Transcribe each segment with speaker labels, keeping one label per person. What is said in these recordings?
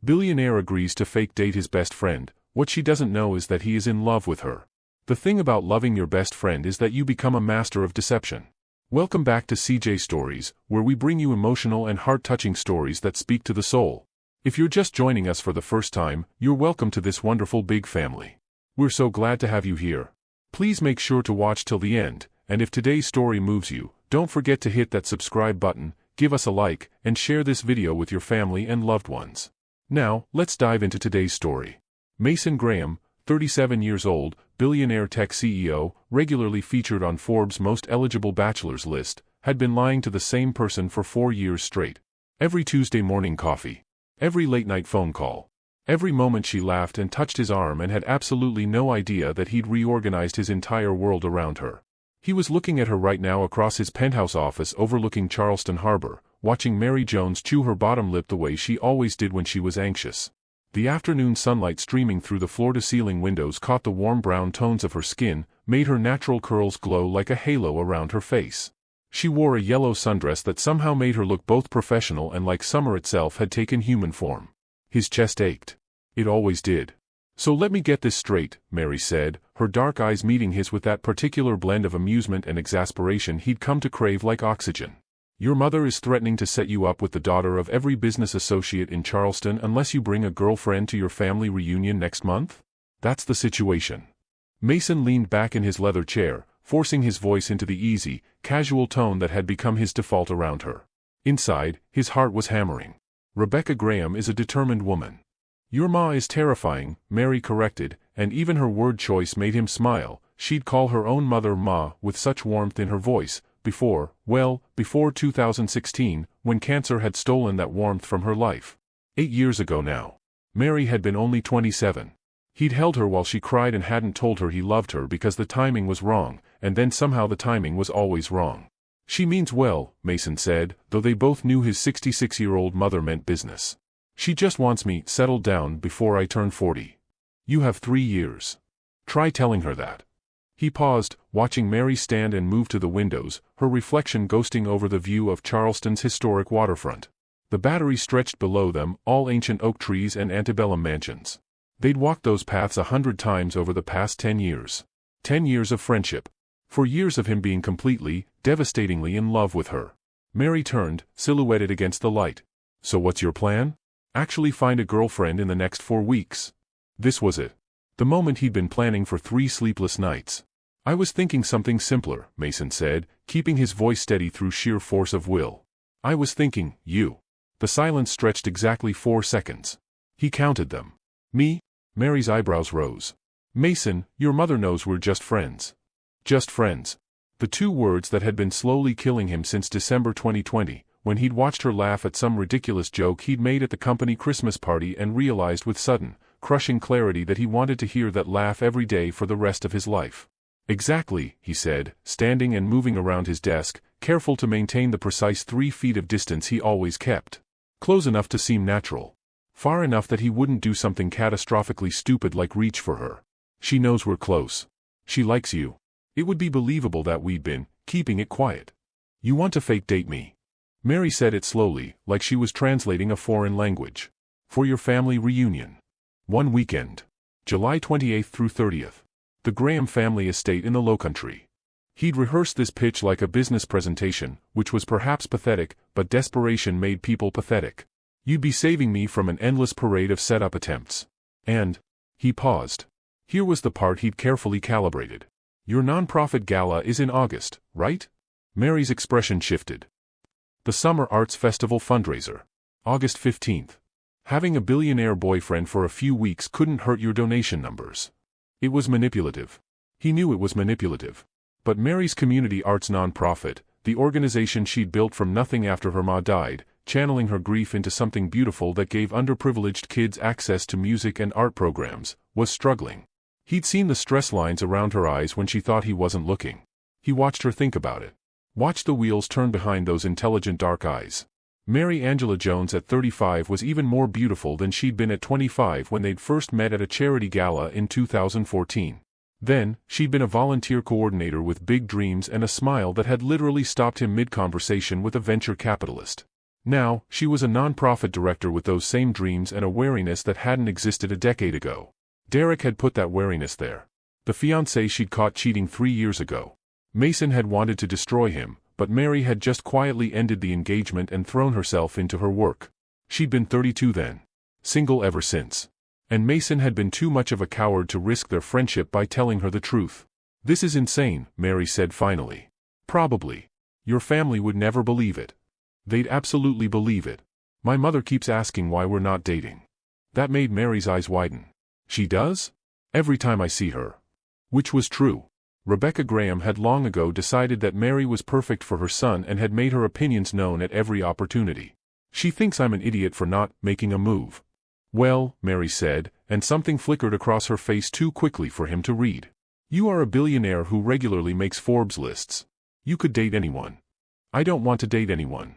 Speaker 1: Billionaire agrees to fake date his best friend. What she doesn't know is that he is in love with her. The thing about loving your best friend is that you become a master of deception. Welcome back to CJ Stories, where we bring you emotional and heart-touching stories that speak to the soul. If you're just joining us for the first time, you're welcome to this wonderful big family. We're so glad to have you here. Please make sure to watch till the end, and if today's story moves you, don't forget to hit that subscribe button, give us a like, and share this video with your family and loved ones. Now, let's dive into today's story. Mason Graham, 37 years old, billionaire tech CEO, regularly featured on Forbes' most eligible bachelors list, had been lying to the same person for 4 years straight. Every Tuesday morning coffee. Every late-night phone call. Every moment she laughed and touched his arm and had absolutely no idea that he'd reorganized his entire world around her. He was looking at her right now across his penthouse office overlooking Charleston Harbor, watching Mary Jones chew her bottom lip the way she always did when she was anxious. The afternoon sunlight streaming through the floor-to-ceiling windows caught the warm brown tones of her skin, made her natural curls glow like a halo around her face. She wore a yellow sundress that somehow made her look both professional and like summer itself had taken human form. His chest ached. It always did. "So let me get this straight," Mary said, her dark eyes meeting his with that particular blend of amusement and exasperation he'd come to crave like oxygen. "Your mother is threatening to set you up with the daughter of every business associate in Charleston unless you bring a girlfriend to your family reunion next month? That's the situation." Mason leaned back in his leather chair, forcing his voice into the easy, casual tone that had become his default around her. Inside, his heart was hammering. Rebecca Graham is a determined woman. "Your ma is terrifying," Mary corrected, and even her word choice made him smile. She'd call her own mother Ma with such warmth in her voice. Before 2016, when cancer had stolen that warmth from her life. 8 years ago now. Mary had been only 27. He'd held her while she cried and hadn't told her he loved her because the timing was wrong, and then somehow the timing was always wrong. "She means well," Mason said, though they both knew his 66-year-old mother meant business. "She just wants me settled down before I turn 40. You have 3 years. Try telling her that." He paused, watching Mary stand and move to the windows, her reflection ghosting over the view of Charleston's historic waterfront. The Battery stretched below them, all ancient oak trees and antebellum mansions. They'd walked those paths 100 times over the past 10 years. 10 years of friendship. 4 years of him being completely, devastatingly in love with her. Mary turned, silhouetted against the light. "So what's your plan? Actually find a girlfriend in the next 4 weeks." This was it. The moment he'd been planning for 3 sleepless nights. "I was thinking something simpler," Mason said, keeping his voice steady through sheer force of will. "I was thinking, you." The silence stretched exactly 4 seconds. He counted them. "Me?" Mary's eyebrows rose. "Mason, your mother knows we're just friends." Just friends. The 2 words that had been slowly killing him since December 2020, when he'd watched her laugh at some ridiculous joke he'd made at the company Christmas party and realized with sudden, crushing clarity that he wanted to hear that laugh every day for the rest of his life. "Exactly," he said, standing and moving around his desk, careful to maintain the precise 3 feet of distance he always kept. Close enough to seem natural. Far enough that he wouldn't do something catastrophically stupid like reach for her. "She knows we're close. She likes you. It would be believable that we'd been keeping it quiet. You want to fake date me." Mary said it slowly, like she was translating a foreign language. "For your family reunion. 1 weekend. July 28th through 30th. The Graham family estate in the Lowcountry." He'd rehearsed this pitch like a business presentation, which was perhaps pathetic, but desperation made people pathetic. "You'd be saving me from an endless parade of setup attempts. And..." He paused. Here was the part he'd carefully calibrated. "Your nonprofit gala is in August, right?" Mary's expression shifted. "The Summer Arts Festival fundraiser. August 15th. Having a billionaire boyfriend for a few weeks couldn't hurt your donation numbers." It was manipulative. He knew it was manipulative. But Mary's community arts nonprofit, the organization she'd built from nothing after her ma died, channeling her grief into something beautiful that gave underprivileged kids access to music and art programs, was struggling. He'd seen the stress lines around her eyes when she thought he wasn't looking. He watched her think about it. Watched the wheels turn behind those intelligent dark eyes. Mary Angela Jones at 35 was even more beautiful than she'd been at 25 when they'd first met at a charity gala in 2014. Then, she'd been a volunteer coordinator with big dreams and a smile that had literally stopped him mid-conversation with a venture capitalist. Now, she was a non-profit director with those same dreams and a wariness that hadn't existed a decade ago. Derek had put that wariness there. The fiancé she'd caught cheating 3 years ago. Mason had wanted to destroy him, but Mary had just quietly ended the engagement and thrown herself into her work. She'd been 32 then. Single ever since. And Mason had been too much of a coward to risk their friendship by telling her the truth. "This is insane," Mary said finally. "Probably. Your family would never believe it. They'd absolutely believe it. My mother keeps asking why we're not dating." That made Mary's eyes widen. "She does? Every time I see her." Which was true. Rebecca Graham had long ago decided that Mary was perfect for her son and had made her opinions known at every opportunity. "She thinks I'm an idiot for not making a move." "Well," Mary said, and something flickered across her face too quickly for him to read. "You are a billionaire who regularly makes Forbes lists. You could date anyone." "I don't want to date anyone."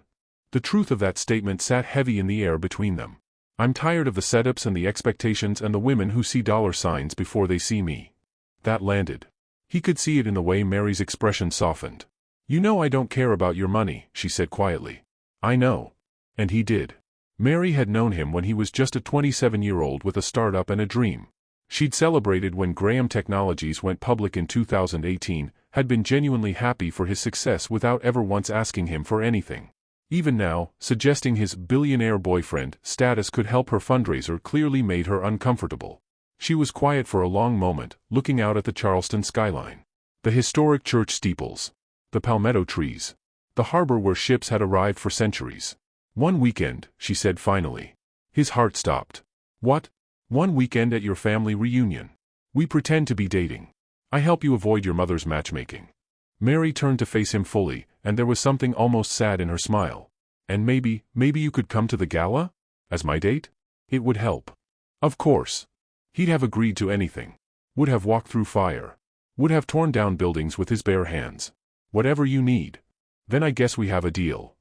Speaker 1: The truth of that statement sat heavy in the air between them. "I'm tired of the setups and the expectations and the women who see dollar signs before they see me." That landed. He could see it in the way Mary's expression softened. "You know I don't care about your money," she said quietly. "I know." And he did. Mary had known him when he was just a 27-year-old with a startup and a dream. She'd celebrated when Graham Technologies went public in 2018, had been genuinely happy for his success without ever once asking him for anything. Even now, suggesting his billionaire boyfriend status could help her fundraiser clearly made her uncomfortable. She was quiet for a long moment, looking out at the Charleston skyline. The historic church steeples. The palmetto trees. The harbor where ships had arrived for centuries. "One weekend," she said finally. His heart stopped. "What? One weekend at your family reunion? We pretend to be dating. I help you avoid your mother's matchmaking." Mary turned to face him fully, and there was something almost sad in her smile. "And maybe you could come to the gala? As my date? It would help." Of course. He'd have agreed to anything. Would have walked through fire. Would have torn down buildings with his bare hands. "Whatever you need. Then I guess we have a deal."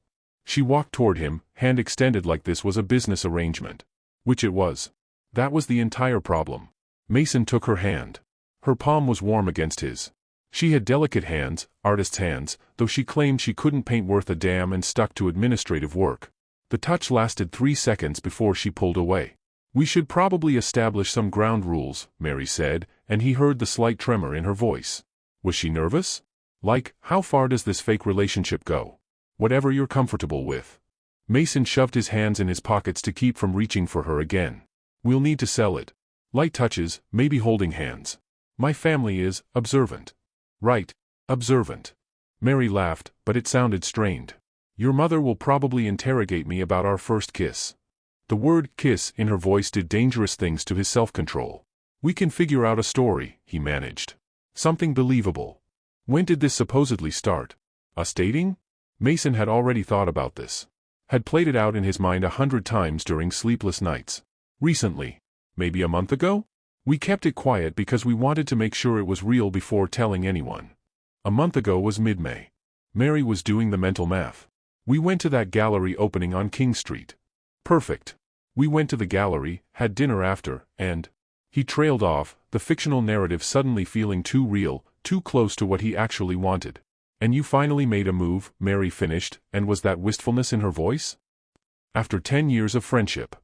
Speaker 1: She walked toward him, hand extended like this was a business arrangement. Which it was. That was the entire problem. Mason took her hand. Her palm was warm against his. She had delicate hands, artist's hands, though she claimed she couldn't paint worth a damn and stuck to administrative work. The touch lasted 3 seconds before she pulled away. "We should probably establish some ground rules," Mary said, and he heard the slight tremor in her voice. Was she nervous? Like, how far does this fake relationship go? "Whatever you're comfortable with." Mason shoved his hands in his pockets to keep from reaching for her again. "We'll need to sell it. Light touches, maybe holding hands. My family is observant." "Right. Observant." Mary laughed, but it sounded strained. "Your mother will probably interrogate me about our first kiss." The word kiss in her voice did dangerous things to his self-control. "We can figure out a story," he managed. "Something believable. When did this supposedly start? Us dating?" Mason had already thought about this. Had played it out in his mind 100 times during sleepless nights. "Recently. Maybe a month ago? We kept it quiet because we wanted to make sure it was real before telling anyone. A month ago was mid-May." Mary was doing the mental math. "We went to that gallery opening on King Street." "Perfect. We went to the gallery, had dinner after, and—" He trailed off, the fictional narrative suddenly feeling too real, too close to what he actually wanted. "And you finally made a move," Mary finished, and was that wistfulness in her voice? "After 10 years of friendship."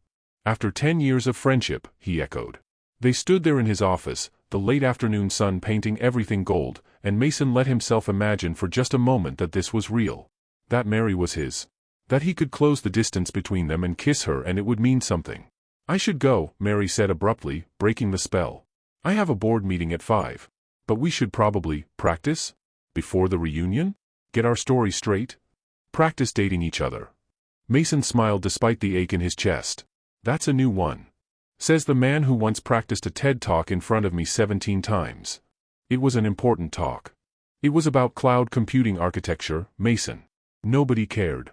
Speaker 1: "After 10 years of friendship," he echoed. They stood there in his office, the late afternoon sun painting everything gold, and Mason let himself imagine for just a moment that this was real. That Mary was his. That he could close the distance between them and kiss her and it would mean something. "I should go," Mary said abruptly, breaking the spell. "I have a board meeting at 5. But we should probably practice? Before the reunion? Get our story straight? Practice dating each other." Mason smiled despite the ache in his chest. "That's a new one. Says the man who once practiced a TED Talk in front of me 17 times. It was an important talk. It was about cloud computing architecture, Mason. Nobody cared.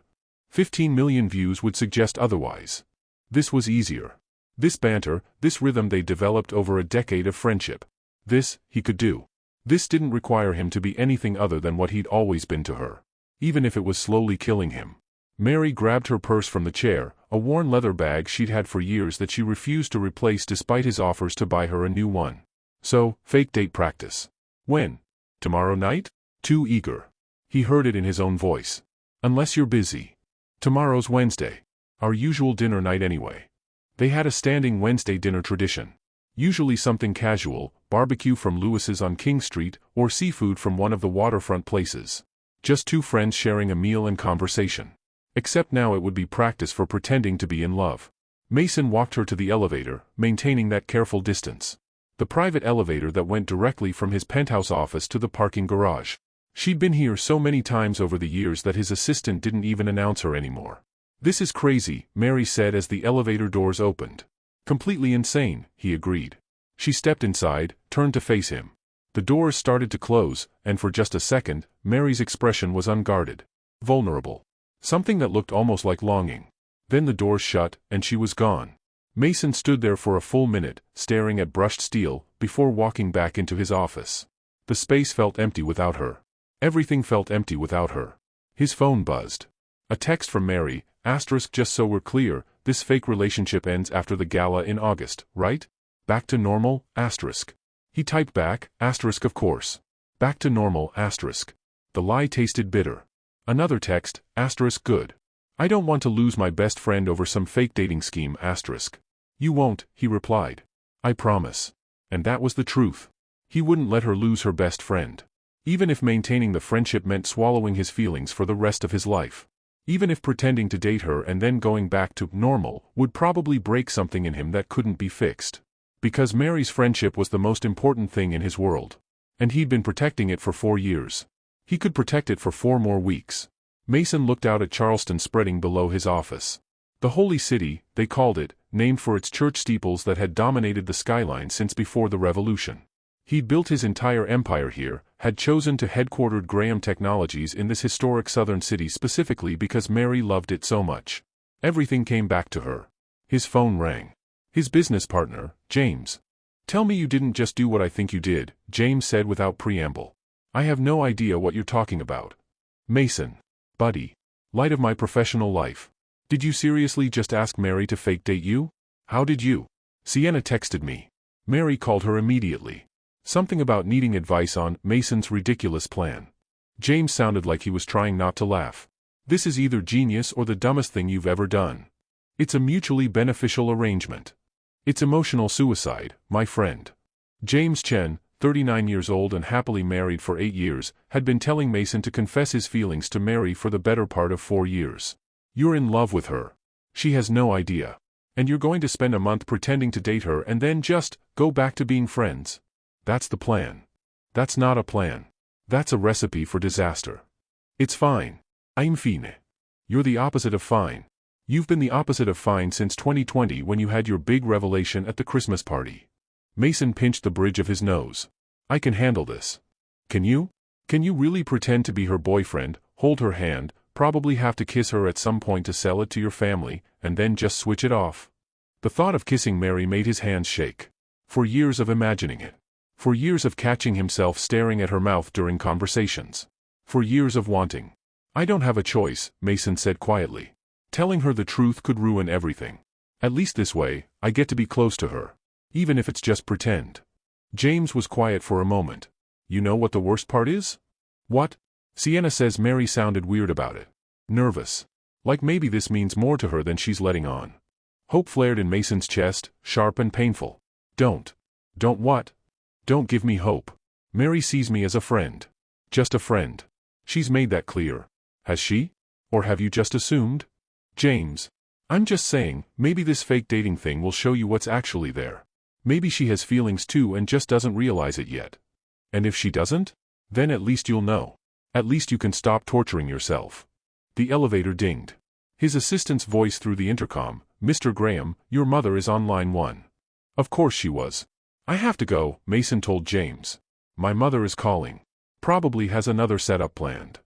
Speaker 1: 15 million views would suggest otherwise. This was easier. This banter, this rhythm they developed over a decade of friendship. This, he could do. This didn't require him to be anything other than what he'd always been to her. Even if it was slowly killing him. Mary grabbed her purse from the chair, a worn leather bag she'd had for years that she refused to replace despite his offers to buy her a new one. "So, fake date practice. When? Tomorrow night?" Too eager. He heard it in his own voice. "Unless you're busy." Tomorrow's Wednesday. Our usual dinner night anyway. They had a standing Wednesday dinner tradition. Usually something casual, barbecue from Lewis's on King Street, or seafood from one of the waterfront places. Just two friends sharing a meal and conversation. Except now it would be practice for pretending to be in love. Mason walked her to the elevator, maintaining that careful distance. The private elevator that went directly from his penthouse office to the parking garage. She'd been here so many times over the years that his assistant didn't even announce her anymore. "This is crazy," Mary said as the elevator doors opened. "Completely insane," he agreed. She stepped inside, turned to face him. The doors started to close, and for just a second, Mary's expression was unguarded. Vulnerable. Something that looked almost like longing. Then the doors shut, and she was gone. Mason stood there for a full minute, staring at brushed steel, before walking back into his office. The space felt empty without her. Everything felt empty without her. His phone buzzed. A text from Mary, *, just so we're clear, this fake relationship ends after the gala in August, right? Back to normal, *. He typed back, *, of course. Back to normal, *. The lie tasted bitter. Another text, *, good. I don't want to lose my best friend over some fake dating scheme, *. You won't, he replied. I promise. And that was the truth. He wouldn't let her lose her best friend. Even if maintaining the friendship meant swallowing his feelings for the rest of his life. Even if pretending to date her and then going back to normal would probably break something in him that couldn't be fixed. Because Mary's friendship was the most important thing in his world. And he'd been protecting it for 4 years. He could protect it for 4 more weeks. Mason looked out at Charleston spreading below his office. The Holy City, they called it, named for its church steeples that had dominated the skyline since before the Revolution. He'd built his entire empire here, had chosen to headquartered Graham Technologies in this historic southern city specifically because Mary loved it so much. Everything came back to her. His phone rang. His business partner, James. "Tell me you didn't just do what I think you did," James said without preamble. "I have no idea what you're talking about." "Mason. Buddy. Light of my professional life. Did you seriously just ask Mary to fake date you? How did you?" Sienna texted me. Mary called her immediately. Something about needing advice on Mason's ridiculous plan. James sounded like he was trying not to laugh. "This is either genius or the dumbest thing you've ever done. It's a mutually beneficial arrangement. It's emotional suicide, my friend." James Chen, 39 years old and happily married for 8 years, had been telling Mason to confess his feelings to Mary for the better part of 4 years. "You're in love with her. She has no idea. And you're going to spend a month pretending to date her and then just go back to being friends. That's the plan. That's not a plan. That's a recipe for disaster. It's fine. I'm fine. You're the opposite of fine. You've been the opposite of fine since 2020 when you had your big revelation at the Christmas party." Mason pinched the bridge of his nose. "I can handle this. Can you? Can you really pretend to be her boyfriend, hold her hand, probably have to kiss her at some point to sell it to your family, and then just switch it off?" The thought of kissing Mary made his hands shake. For years of imagining it. For years of catching himself staring at her mouth during conversations. For years of wanting. "I don't have a choice," Mason said quietly. Telling her the truth could ruin everything. "At least this way, I get to be close to her. Even if it's just pretend." James was quiet for a moment. "You know what the worst part is?" "What?" Sienna says Mary sounded weird about it. Nervous. Like maybe this means more to her than she's letting on. Hope flared in Mason's chest, sharp and painful. Don't what? Don't give me hope. Mary sees me as a friend. Just a friend. She's made that clear. Has she? Or have you just assumed?" "James. I'm just saying, maybe this fake dating thing will show you what's actually there. Maybe she has feelings too and just doesn't realize it yet. And if she doesn't? Then at least you'll know. At least you can stop torturing yourself." The elevator dinged. His assistant's voice through the intercom, "Mr. Graham, your mother is on line 1. Of course she was. "I have to go," Mason told James. "My mother is calling. Probably has another setup planned."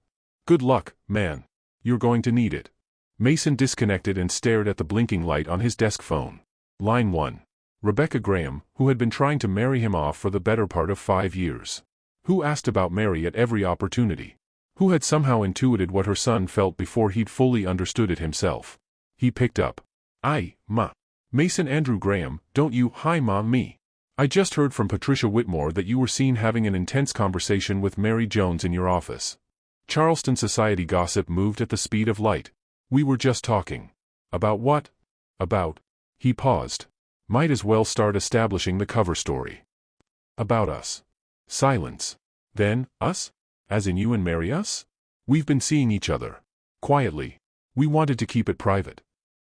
Speaker 1: "Good luck, man. You're going to need it." Mason disconnected and stared at the blinking light on his desk phone. Line 1. Rebecca Graham, who had been trying to marry him off for the better part of 5 years. Who asked about Mary at every opportunity. Who had somehow intuited what her son felt before he'd fully understood it himself. He picked up. "Aye, ma. Mason Andrew Graham, don't you, hi ma me. I just heard from Patricia Whitmore that you were seen having an intense conversation with Mary Jones in your office." Charleston society gossip moved at the speed of light. We were just talking. About what? About. He paused. Might as well start establishing the cover story. About us. Silence. Then, us? As in you and Mary us? We've been seeing each other. Quietly. We wanted to keep it private.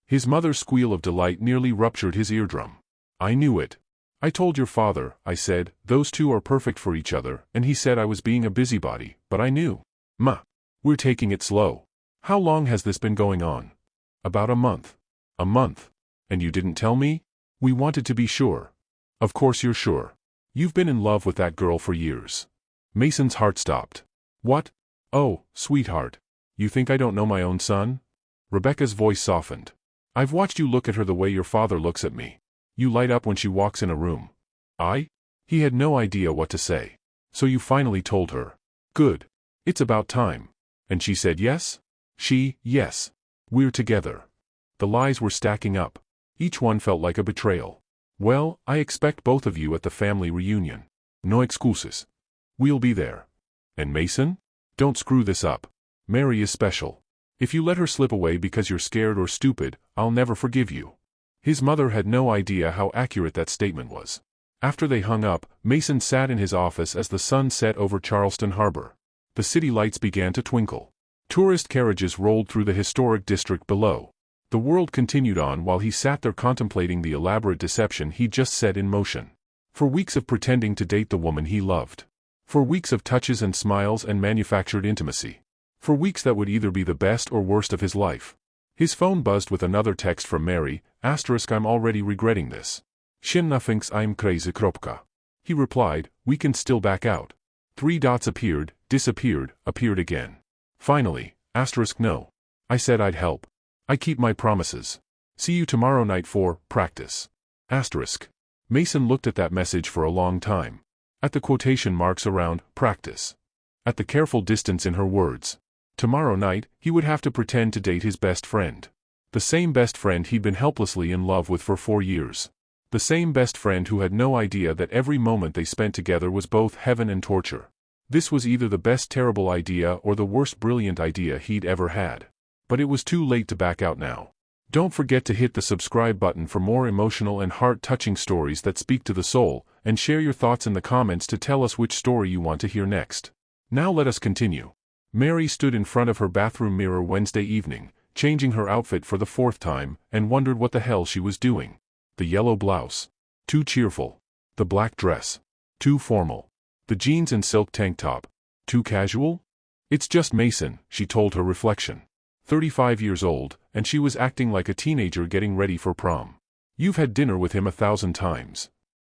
Speaker 1: His mother's squeal of delight nearly ruptured his eardrum. I knew it. I told your father, I said, those two are perfect for each other, and he said I was being a busybody, but I knew. Ma. We're taking it slow. How long has this been going on? About a month. A month. And you didn't tell me? We wanted to be sure. Of course you're sure. You've been in love with that girl for years. Mason's heart stopped. What? Oh, sweetheart. You think I don't know my own son? Rebecca's voice softened. I've watched you look at her the way your father looks at me. You light up when she walks in a room. I? He had no idea what to say. So you finally told her. Good. It's about time. And she said yes? Yes. We're together. The lies were stacking up. Each one felt like a betrayal. Well, I expect both of you at the family reunion. No excuses. We'll be there. And Mason? Don't screw this up. Mary is special. If you let her slip away because you're scared or stupid, I'll never forgive you. His mother had no idea how accurate that statement was. After they hung up, Mason sat in his office as the sun set over Charleston Harbor. The city lights began to twinkle. Tourist carriages rolled through the historic district below. The world continued on while he sat there contemplating the elaborate deception he'd just set in motion. For weeks of pretending to date the woman he loved. For weeks of touches and smiles and manufactured intimacy. For weeks that would either be the best or worst of his life. His phone buzzed with another text from Mary, I'm already regretting this. Shinna thinks I'm crazy kropka. He replied, we can still back out. 3 dots appeared, disappeared, appeared again. Finally, no. I said I'd help. I keep my promises. See you tomorrow night for practice. Mason looked at that message for a long time. At the quotation marks around practice. At the careful distance in her words. Tomorrow night, he would have to pretend to date his best friend. The same best friend he'd been helplessly in love with for 4 years. The same best friend who had no idea that every moment they spent together was both heaven and torture. This was either the best terrible idea or the worst brilliant idea he'd ever had. But it was too late to back out now. Don't forget to hit the subscribe button for more emotional and heart-touching stories that speak to the soul, and share your thoughts in the comments to tell us which story you want to hear next. Now let us continue. Mary stood in front of her bathroom mirror Wednesday evening, changing her outfit for the 4th time, and wondered what the hell she was doing. The yellow blouse. Too cheerful. The black dress. Too formal. The jeans and silk tank top. Too casual? It's just Mason, she told her reflection. 35 years old, and she was acting like a teenager getting ready for prom. You've had dinner with him 1,000 times.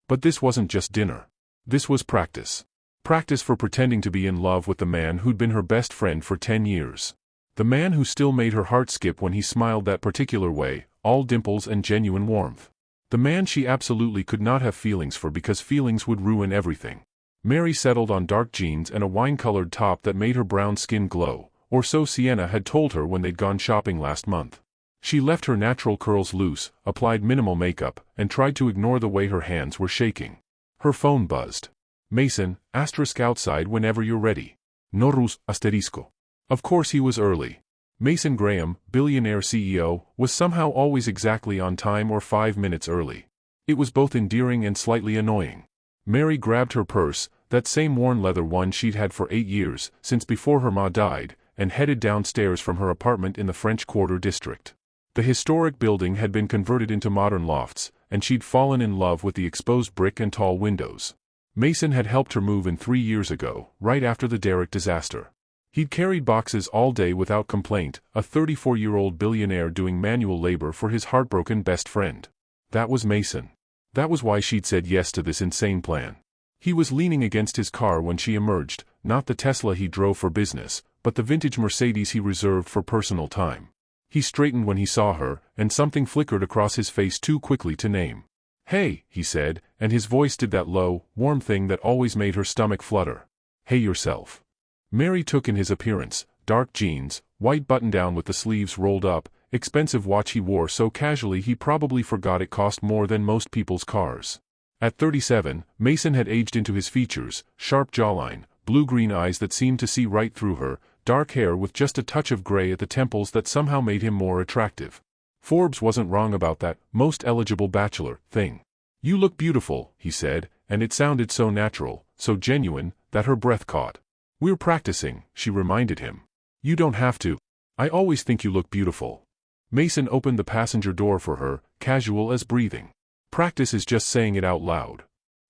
Speaker 1: But this wasn't just dinner. This was practice. Practice for pretending to be in love with the man who'd been her best friend for 10 years. The man who still made her heart skip when he smiled that particular way, all dimples and genuine warmth. The man she absolutely could not have feelings for because feelings would ruin everything. Mary settled on dark jeans and a wine-colored top that made her brown skin glow, or so Sienna had told her when they'd gone shopping last month. She left her natural curls loose, applied minimal makeup, and tried to ignore the way her hands were shaking. Her phone buzzed. Mason, outside whenever you're ready. Norus, asterisco. Of course he was early. Mason Graham, Billionaire CEO, was somehow always exactly on time or 5 minutes early. It was both endearing and slightly annoying. Mary grabbed her purse, that same worn leather one she'd had for 8 years, since before her ma died, and headed downstairs from her apartment in the French Quarter district. The historic building had been converted into modern lofts, and she'd fallen in love with the exposed brick and tall windows. Mason had helped her move in 3 years ago, right after the Derrick disaster. He'd carried boxes all day without complaint, a 34-year-old billionaire doing manual labor for his heartbroken best friend. That was Mason. That was why she'd said yes to this insane plan. He was leaning against his car when she emerged, not the Tesla he drove for business, but the vintage Mercedes he reserved for personal time. He straightened when he saw her, and something flickered across his face too quickly to name. Hey, he said, and his voice did that low, warm thing that always made her stomach flutter. Hey yourself. Mary took in his appearance, dark jeans, white button-down with the sleeves rolled up, expensive watch he wore so casually he probably forgot it cost more than most people's cars. At 37, Mason had aged into his features, sharp jawline, blue-green eyes that seemed to see right through her, dark hair with just a touch of gray at the temples that somehow made him more attractive. Forbes wasn't wrong about that most eligible bachelor thing. "You look beautiful," he said, and it sounded so natural, so genuine, that her breath caught. "We're practicing," she reminded him. "You don't have to. I always think you look beautiful." Mason opened the passenger door for her, casual as breathing. Practice is just saying it out loud.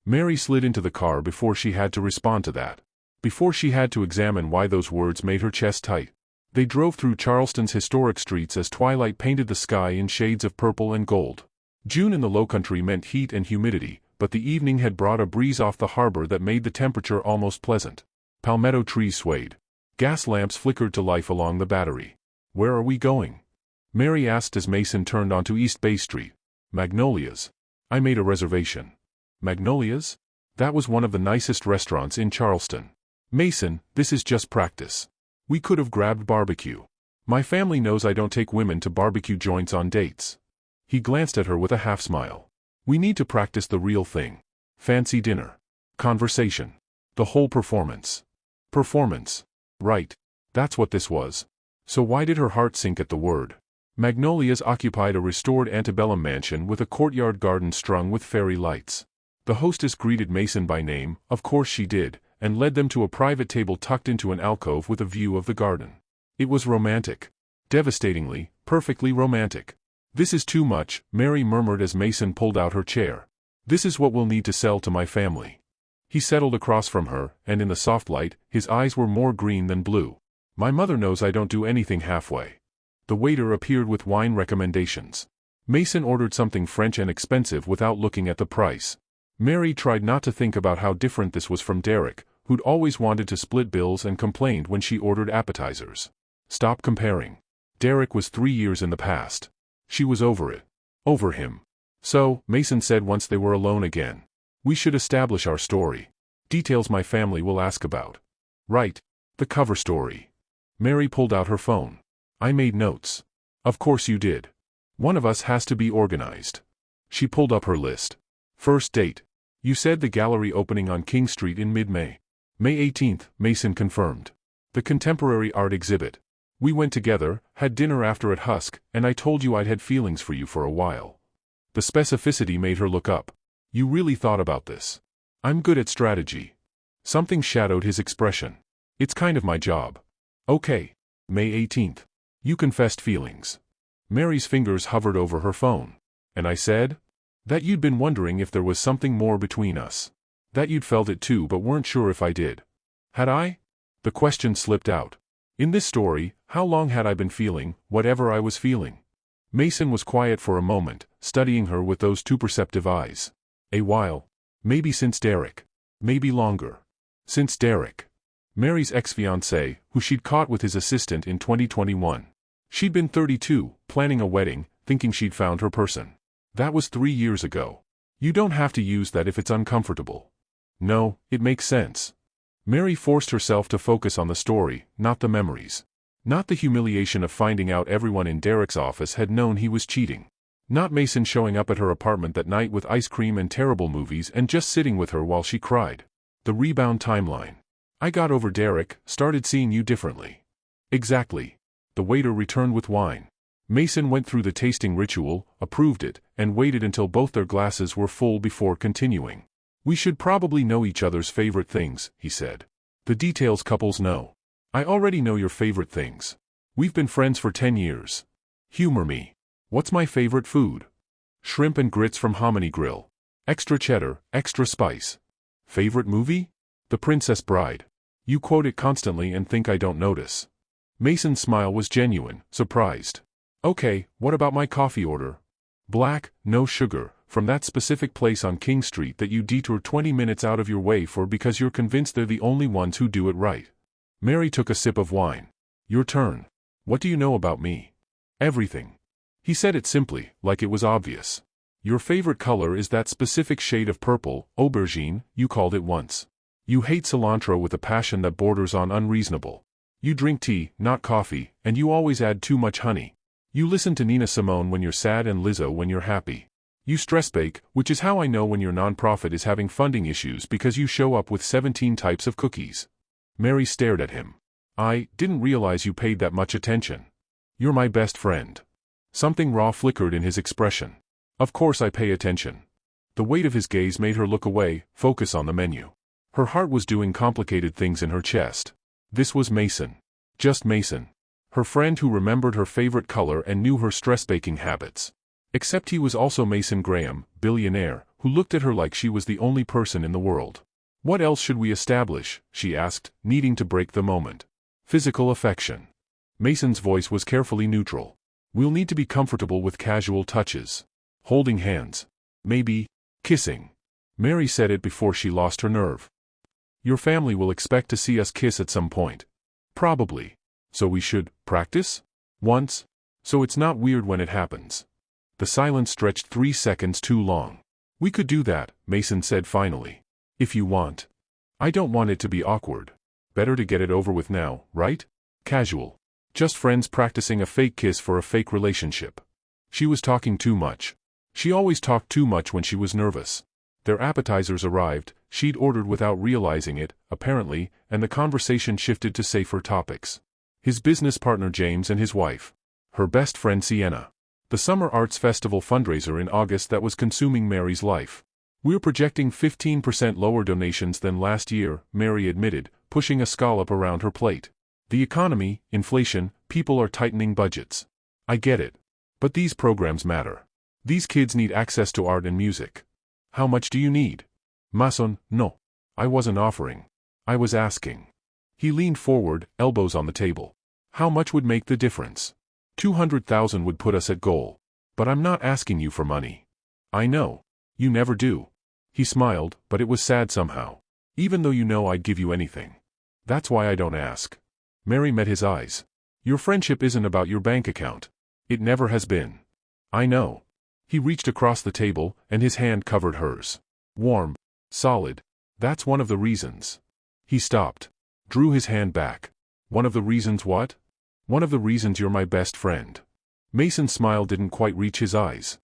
Speaker 1: Mary slid into the car before she had to respond to that. Before she had to examine why those words made her chest tight. They drove through Charleston's historic streets as twilight painted the sky in shades of purple and gold. June in the Lowcountry meant heat and humidity, but the evening had brought a breeze off the harbor that made the temperature almost pleasant. Palmetto trees swayed. Gas lamps flickered to life along the Battery. "Where are we going?" Mary asked as Mason turned onto East Bay Street. "Magnolias. I made a reservation." Magnolias? That was one of the nicest restaurants in Charleston. "Mason, this is just practice. We could have grabbed barbecue. My family knows I don't take women to barbecue joints on dates." He glanced at her with a half-smile. "We need to practice the real thing. Fancy dinner. Conversation. The whole performance." Performance. Right. That's what this was. So why did her heart sink at the word? Magnolias occupied a restored antebellum mansion with a courtyard garden strung with fairy lights. The hostess greeted Mason by name, of course she did, and led them to a private table tucked into an alcove with a view of the garden. It was romantic. Devastatingly, perfectly romantic. "This is too much," Mary murmured as Mason pulled out her chair. "This is what we'll need to sell to my family." He settled across from her, and in the soft light, his eyes were more green than blue. "My mother knows I don't do anything halfway." The waiter appeared with wine recommendations. Mason ordered something French and expensive without looking at the price. Mary tried not to think about how different this was from Derek, who'd always wanted to split bills and complained when she ordered appetizers. Stop comparing. Derek was 3 years in the past. She was over it. Over him. "So," Mason said once they were alone again, "we should establish our story. Details my family will ask about." "Right. The cover story." Mary pulled out her phone. "I made notes." "Of course you did. One of us has to be organized." She pulled up her list. "First date. You said the gallery opening on King Street in mid-May." "May 18th, Mason confirmed. "The contemporary art exhibit. We went together, had dinner after at Husk, and I told you I'd had feelings for you for a while." The specificity made her look up. "You really thought about this." "I'm good at strategy." Something shadowed his expression. "It's kind of my job." "Okay. May 18th. You confessed feelings." Mary's fingers hovered over her phone. "And I said?" "That you'd been wondering if there was something more between us. That you'd felt it too but weren't sure if I did." "Had I?" The question slipped out. In this story, how long had I been feeling whatever I was feeling? Mason was quiet for a moment, studying her with those two perceptive eyes. "A while. Maybe since Derek. Maybe longer." Since Derek. Mary's ex-fiancé, who she'd caught with his assistant in 2021. She'd been 32, planning a wedding, thinking she'd found her person. That was 3 years ago. You don't have to use that if it's uncomfortable. No, it makes sense. Mary forced herself to focus on the story, not the memories. Not the humiliation of finding out everyone in Derek's office had known he was cheating. Not Mason showing up at her apartment that night with ice cream and terrible movies and just sitting with her while she cried. The rebound timeline. "I got over Derek, started seeing you differently." Exactly. The waiter returned with wine. Mason went through the tasting ritual, approved it, and waited until both their glasses were full before continuing. "We should probably know each other's favorite things," he said. "The details couples know. I already know your favorite things. We've been friends for 10 years. Humor me. What's my favorite food? Shrimp and grits from Hominy Grill. Extra cheddar, extra spice. Favorite movie? The Princess Bride. You quote it constantly and think I don't notice." Mason's smile was genuine, surprised. "Okay, what about my coffee order? Black, no sugar, from that specific place on King Street that you detour 20 minutes out of your way for because you're convinced they're the only ones who do it right." Mary took a sip of wine. "Your turn. What do you know about me?" "Everything." He said it simply, like it was obvious. "Your favorite color is that specific shade of purple, aubergine, you called it once. You hate cilantro with a passion that borders on unreasonable. You drink tea, not coffee, and you always add too much honey. You listen to Nina Simone when you're sad and Lizzo when you're happy. You stress bake, which is how I know when your nonprofit is having funding issues because you show up with 17 types of cookies." Mary stared at him. I didn't realize you paid that much attention. You're my best friend. Something raw flickered in his expression. Of course I pay attention. The weight of his gaze made her look away, focus on the menu. Her heart was doing complicated things in her chest. This was Mason. Just Mason. Her friend who remembered her favorite color and knew her stress-baking habits. Except he was also Mason Graham, billionaire, who looked at her like she was the only person in the world. What else should we establish, she asked, needing to break the moment. Physical affection. Mason's voice was carefully neutral. We'll need to be comfortable with casual touches. Holding hands. Maybe kissing. Mary said it before she lost her nerve. Your family will expect to see us kiss at some point. Probably. So we should practice? Once? So it's not weird when it happens. The silence stretched 3 seconds too long. We could do that, Mason said finally. If you want. I don't want it to be awkward. Better to get it over with now, right? Casual. Just friends practicing a fake kiss for a fake relationship. She was talking too much. She always talked too much when she was nervous. Their appetizers arrived, she'd ordered without realizing it, apparently, and the conversation shifted to safer topics. His business partner James and his wife. Her best friend Sienna. The Summer Arts Festival fundraiser in August that was consuming Mary's life. We're projecting 15% lower donations than last year, Mary admitted, pushing a scallop around her plate. The economy, inflation, people are tightening budgets. I get it. But these programs matter. These kids need access to art and music. How much do you need? Mason, no. I wasn't offering. I was asking. He leaned forward, elbows on the table. How much would make the difference? 200,000 would put us at goal. But I'm not asking you for money. I know. You never do. He smiled, but it was sad somehow. Even though you know I'd give you anything. That's why I don't ask. Mary met his eyes. Your friendship isn't about your bank account. It never has been. I know. He reached across the table, and his hand covered hers. Warm. Solid. That's one of the reasons. He stopped. Drew his hand back. One of the reasons what? One of the reasons you're my best friend. Mason's smile didn't quite reach his eyes.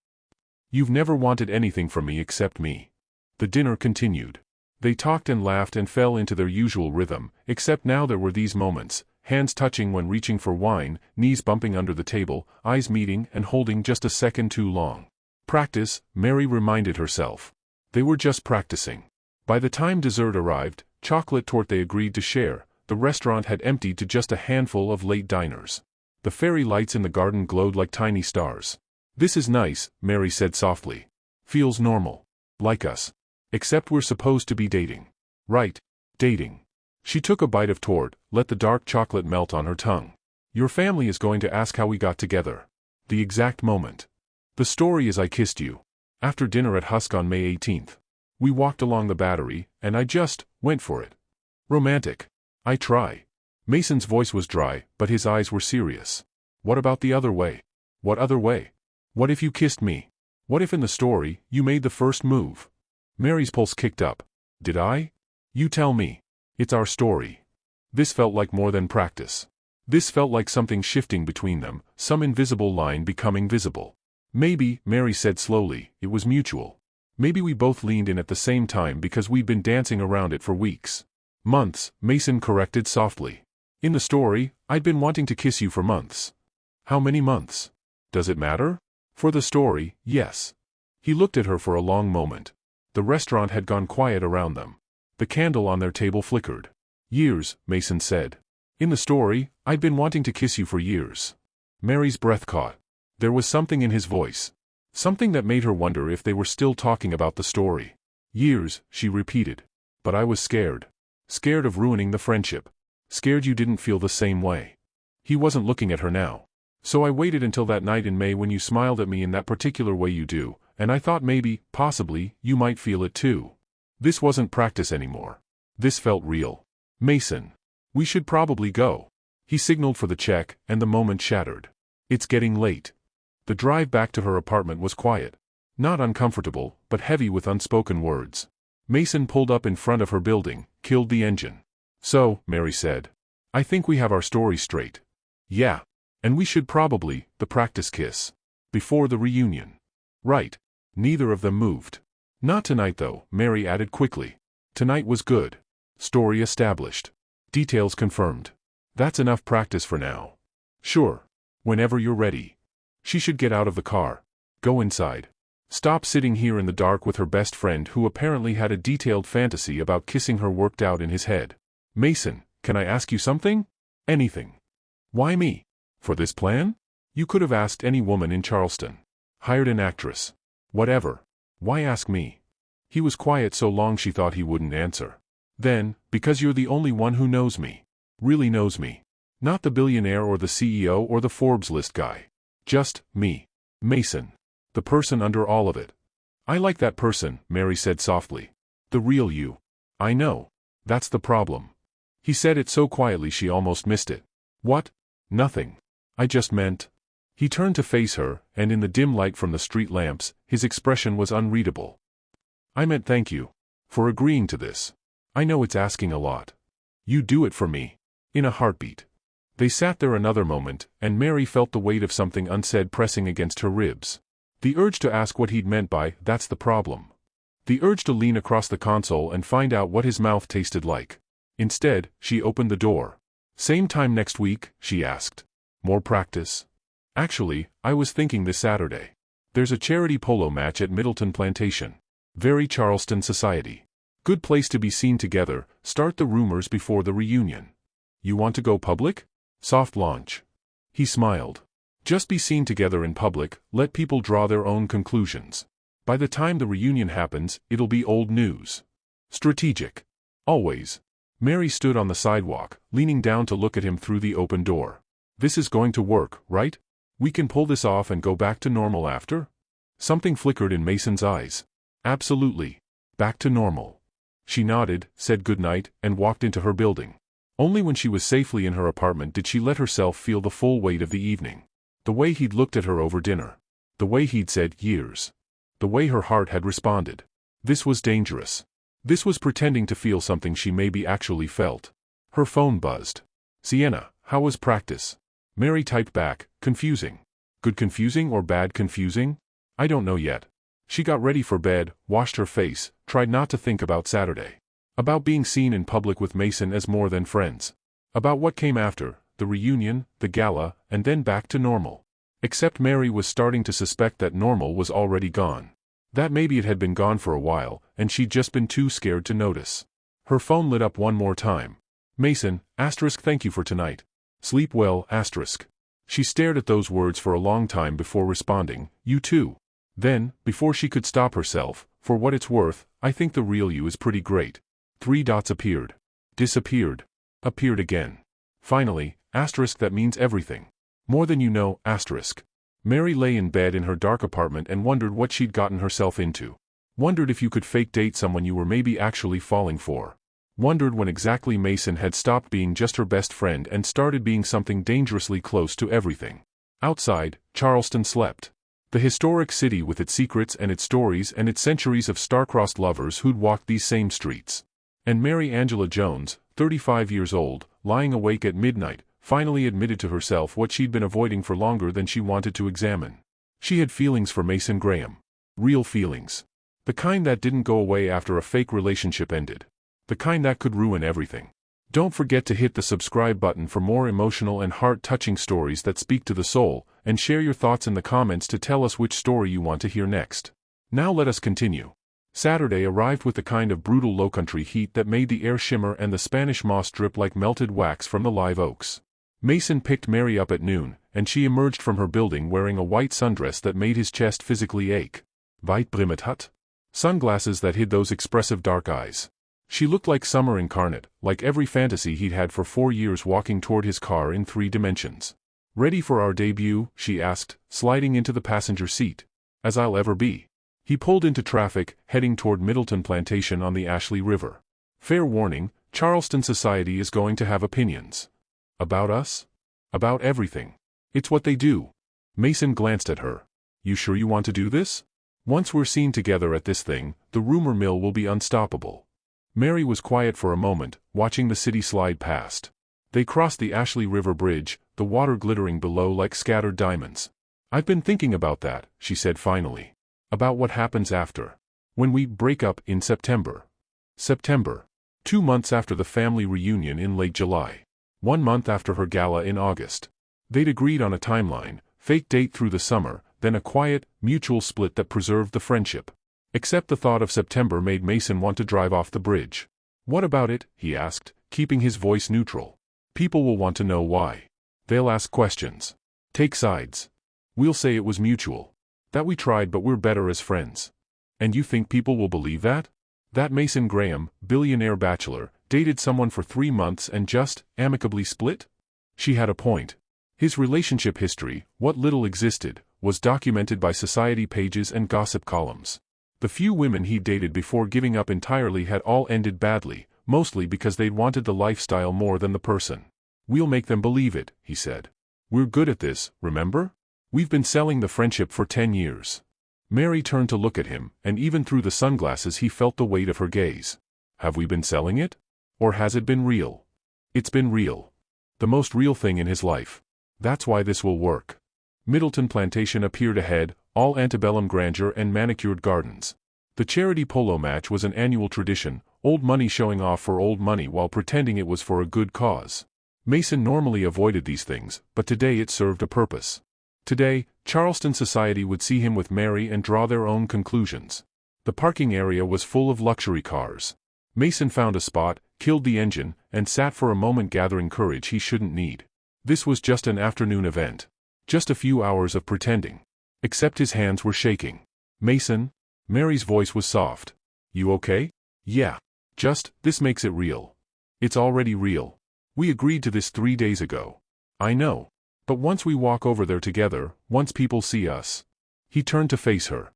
Speaker 1: You've never wanted anything from me except me. The dinner continued. They talked and laughed and fell into their usual rhythm, except now there were these moments, hands touching when reaching for wine, knees bumping under the table, eyes meeting and holding just a second too long. Practice, Mary reminded herself. They were just practicing. By the time dessert arrived, chocolate torte they agreed to share, the restaurant had emptied to just a handful of late diners. The fairy lights in the garden glowed like tiny stars. This is nice, Mary said softly. Feels normal. Like us. Except we're supposed to be dating. Right. Dating. She took a bite of torte, let the dark chocolate melt on her tongue. Your family is going to ask how we got together. The exact moment. The story is I kissed you. After dinner at Husk on May 18th. We walked along the Battery, and I just went for it. Romantic. I try. Mason's voice was dry, but his eyes were serious. What about the other way? What other way? What if you kissed me? What if in the story, you made the first move? Mary's pulse kicked up. Did I? You tell me. It's our story. This felt like more than practice. This felt like something shifting between them, some invisible line becoming visible. Maybe, Mary said slowly, it was mutual. Maybe we both leaned in at the same time because we'd been dancing around it for weeks. Months, Mason corrected softly. In the story, I'd been wanting to kiss you for months. How many months? Does it matter? For the story, yes. He looked at her for a long moment. The restaurant had gone quiet around them. The candle on their table flickered. Years, Mason said. In the story, I'd been wanting to kiss you for years. Mary's breath caught. There was something in his voice. Something that made her wonder if they were still talking about the story. Years, she repeated. But I was scared. Scared of ruining the friendship. Scared you didn't feel the same way. He wasn't looking at her now. So I waited until that night in May when you smiled at me in that particular way you do, and I thought maybe, possibly, you might feel it too. This wasn't practice anymore. This felt real. Mason. We should probably go. He signaled for the check, and the moment shattered. It's getting late. The drive back to her apartment was quiet. Not uncomfortable, but heavy with unspoken words. Mason pulled up in front of her building, killed the engine. So, Mary said. I think we have our story straight. Yeah. And we should probably, the practice kiss. Before the reunion. Right. Neither of them moved. Not tonight though, Mary added quickly. Tonight was good. Story established. Details confirmed. That's enough practice for now. Sure. Whenever you're ready. She should get out of the car. Go inside. Stop sitting here in the dark with her best friend who apparently had a detailed fantasy about kissing her worked out in his head. Mason, can I ask you something? Anything. Why me? For this plan? You could have asked any woman in Charleston. Hired an actress. Whatever. Why ask me? He was quiet so long she thought he wouldn't answer. Then, because you're the only one who knows me. Really knows me. Not the billionaire or the CEO or the Forbes list guy. Just me. Mason. The person under all of it. I like that person, Mary said softly. The real you. I know. That's the problem. He said it so quietly she almost missed it. What? Nothing. I just meant. He turned to face her, and in the dim light from the street lamps, his expression was unreadable. I meant thank you. For agreeing to this. I know it's asking a lot. You do it for me. In a heartbeat. They sat there another moment, and Mary felt the weight of something unsaid pressing against her ribs. The urge to ask what he'd meant by, that's the problem. The urge to lean across the console and find out what his mouth tasted like. Instead, she opened the door. Same time next week, she asked. More practice? Actually, I was thinking this Saturday. There's a charity polo match at Middleton Plantation. Very Charleston society. Good place to be seen together, start the rumors before the reunion. You want to go public? Soft launch. He smiled. Just be seen together in public, let people draw their own conclusions. By the time the reunion happens, it'll be old news. Strategic. Always. Mary stood on the sidewalk, leaning down to look at him through the open door. This is going to work, right? We can pull this off and go back to normal after? Something flickered in Mason's eyes. Absolutely. Back to normal. She nodded, said goodnight, and walked into her building. Only when she was safely in her apartment did she let herself feel the full weight of the evening. The way he'd looked at her over dinner. The way he'd said, years. The way her heart had responded. This was dangerous. This was pretending to feel something she maybe actually felt. Her phone buzzed. Sienna, how was practice? Mary typed back, confusing. Good confusing or bad confusing? I don't know yet. She got ready for bed, washed her face, tried not to think about Saturday. About being seen in public with Mason as more than friends. About what came after, the reunion, the gala, and then back to normal. Except Mary was starting to suspect that normal was already gone. That maybe it had been gone for a while, and she'd just been too scared to notice. Her phone lit up one more time. Mason, thank you for tonight. Sleep well, She stared at those words for a long time before responding, you too. Then, before she could stop herself, for what it's worth, I think the real you is pretty great. 3 dots appeared. Disappeared. Appeared again. Finally, that means everything. More than you know, Mary lay in bed in her dark apartment and wondered what she'd gotten herself into. Wondered if you could fake date someone you were maybe actually falling for. Wondered when exactly Mason had stopped being just her best friend and started being something dangerously close to everything. Outside, Charleston slept. The historic city with its secrets and its stories and its centuries of star-crossed lovers who'd walked these same streets. And Mary Angela Jones, 35 years old, lying awake at midnight, finally admitted to herself what she'd been avoiding for longer than she wanted to examine. She had feelings for Mason Graham. Real feelings. The kind that didn't go away after a fake relationship ended. The kind that could ruin everything. Don't forget to hit the subscribe button for more emotional and heart-touching stories that speak to the soul, and share your thoughts in the comments to tell us which story you want to hear next. Now let us continue. Saturday arrived with the kind of brutal low-country heat that made the air shimmer and the Spanish moss drip like melted wax from the live oaks. Mason picked Mary up at noon, and she emerged from her building wearing a white sundress that made his chest physically ache. White brimmet hut? Sunglasses that hid those expressive dark eyes. She looked like summer incarnate, like every fantasy he'd had for 4 years walking toward his car in 3 dimensions. Ready for our debut? She asked, sliding into the passenger seat. As I'll ever be. He pulled into traffic, heading toward Middleton Plantation on the Ashley River. Fair warning, Charleston society is going to have opinions. About us? About everything. It's what they do. Mason glanced at her. You sure you want to do this? Once we're seen together at this thing, the rumor mill will be unstoppable. Mary was quiet for a moment, watching the city slide past. They crossed the Ashley River Bridge, the water glittering below like scattered diamonds. I've been thinking about that, she said finally. About what happens after. When we break up in September. September. 2 months after the family reunion in late July. 1 month after her gala in August. They'd agreed on a timeline, fake date through the summer, then a quiet, mutual split that preserved the friendship. Except the thought of September made Mason want to drive off the bridge. What about it? He asked, keeping his voice neutral. People will want to know why. They'll ask questions. Take sides. We'll say it was mutual. That we tried but we're better as friends. And you think people will believe that? That Mason Graham, billionaire bachelor, dated someone for 3 months and just amicably split? She had a point. His relationship history, what little existed, was documented by society pages and gossip columns. The few women he'd dated before giving up entirely had all ended badly, mostly because they'd wanted the lifestyle more than the person. We'll make them believe it, he said. We're good at this, remember? We've been selling the friendship for 10 years. Mary turned to look at him, and even through the sunglasses he felt the weight of her gaze. Have we been selling it? Or has it been real? It's been real. The most real thing in his life. That's why this will work. Middleton Plantation appeared ahead, all antebellum grandeur and manicured gardens. The charity polo match was an annual tradition, old money showing off for old money while pretending it was for a good cause. Mason normally avoided these things, but today it served a purpose. Today, Charleston society would see him with Mary and draw their own conclusions. The parking area was full of luxury cars. Mason found a spot, killed the engine, and sat for a moment gathering courage he shouldn't need. This was just an afternoon event. Just a few hours of pretending. Except his hands were shaking. Mason? Mary's voice was soft. You okay? Yeah. This makes it real. It's already real. We agreed to this 3 days ago. I know. But once we walk over there together, once people see us. He turned to face her.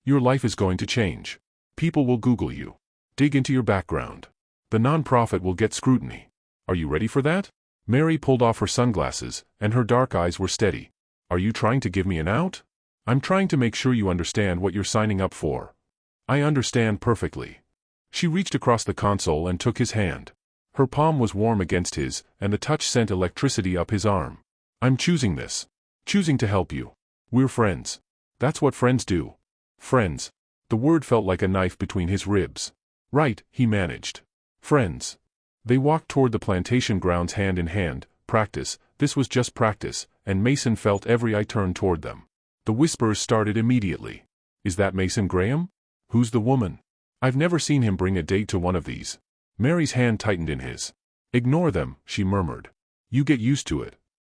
Speaker 1: Your life is going to change. People will Google you. Dig into your background. The non-profit will get scrutiny. Are you ready for that? Mary pulled off her sunglasses, and her dark eyes were steady. Are you trying to give me an out? I'm trying to make sure you understand what you're signing up for. I understand perfectly. She reached across the console and took his hand. Her palm was warm against his, and the touch sent electricity up his arm. I'm choosing this. Choosing to help you. We're friends. That's what friends do. Friends. The word felt like a knife between his ribs. Right, he managed. Friends. They walked toward the plantation grounds hand in hand. Practice, this was just practice, and Mason felt every eye turn toward them. The whispers started immediately. Is that Mason Graham? Who's the woman? I've never seen him bring a date to one of these. Mary's hand tightened in his. Ignore them, she murmured. You get used to it.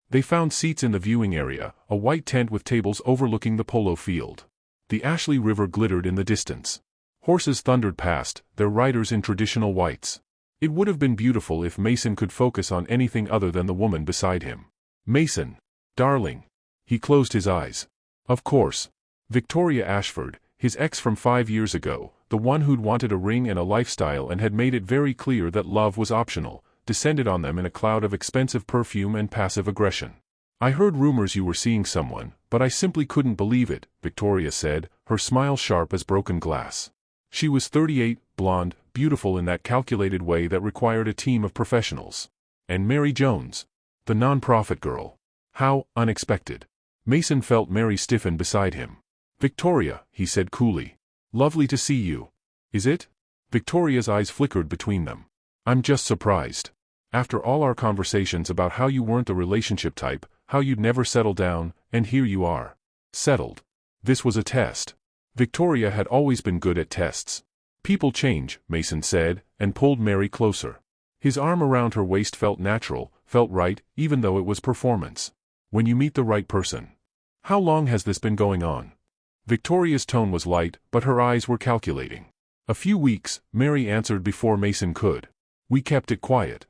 Speaker 1: They found seats in the viewing area, a white tent with tables overlooking the polo field. The Ashley River glittered in the distance. Horses thundered past, their riders in traditional whites. It would have been beautiful if Mason could focus on anything other than the woman beside him. Mason. Darling. He closed his eyes. Of course. Victoria Ashford, his ex from 5 years ago, the one who'd wanted a ring and a lifestyle and had made it very clear that love was optional, descended on them in a cloud of expensive perfume and passive aggression. I heard rumors you were seeing someone, but I simply couldn't believe it, Victoria said, her smile sharp as broken glass. She was 38, blonde, beautiful in that calculated way that required a team of professionals. And Mary Jones. The non-profit girl. How unexpected. Mason felt Mary stiffen beside him. Victoria, he said coolly. Lovely to see you. Is it? Victoria's eyes flickered between them. I'm just surprised. After all our conversations about how you weren't the relationship type, how you'd never settle down, and here you are. Settled. This was a test. Victoria had always been good at tests. People change, Mason said, and pulled Mary closer. His arm around her waist felt natural, felt right, even though it was performance. When you meet the right person. How long has this been going on? Victoria's tone was light, but her eyes were calculating. A few weeks, Mary answered before Mason could. We kept it quiet.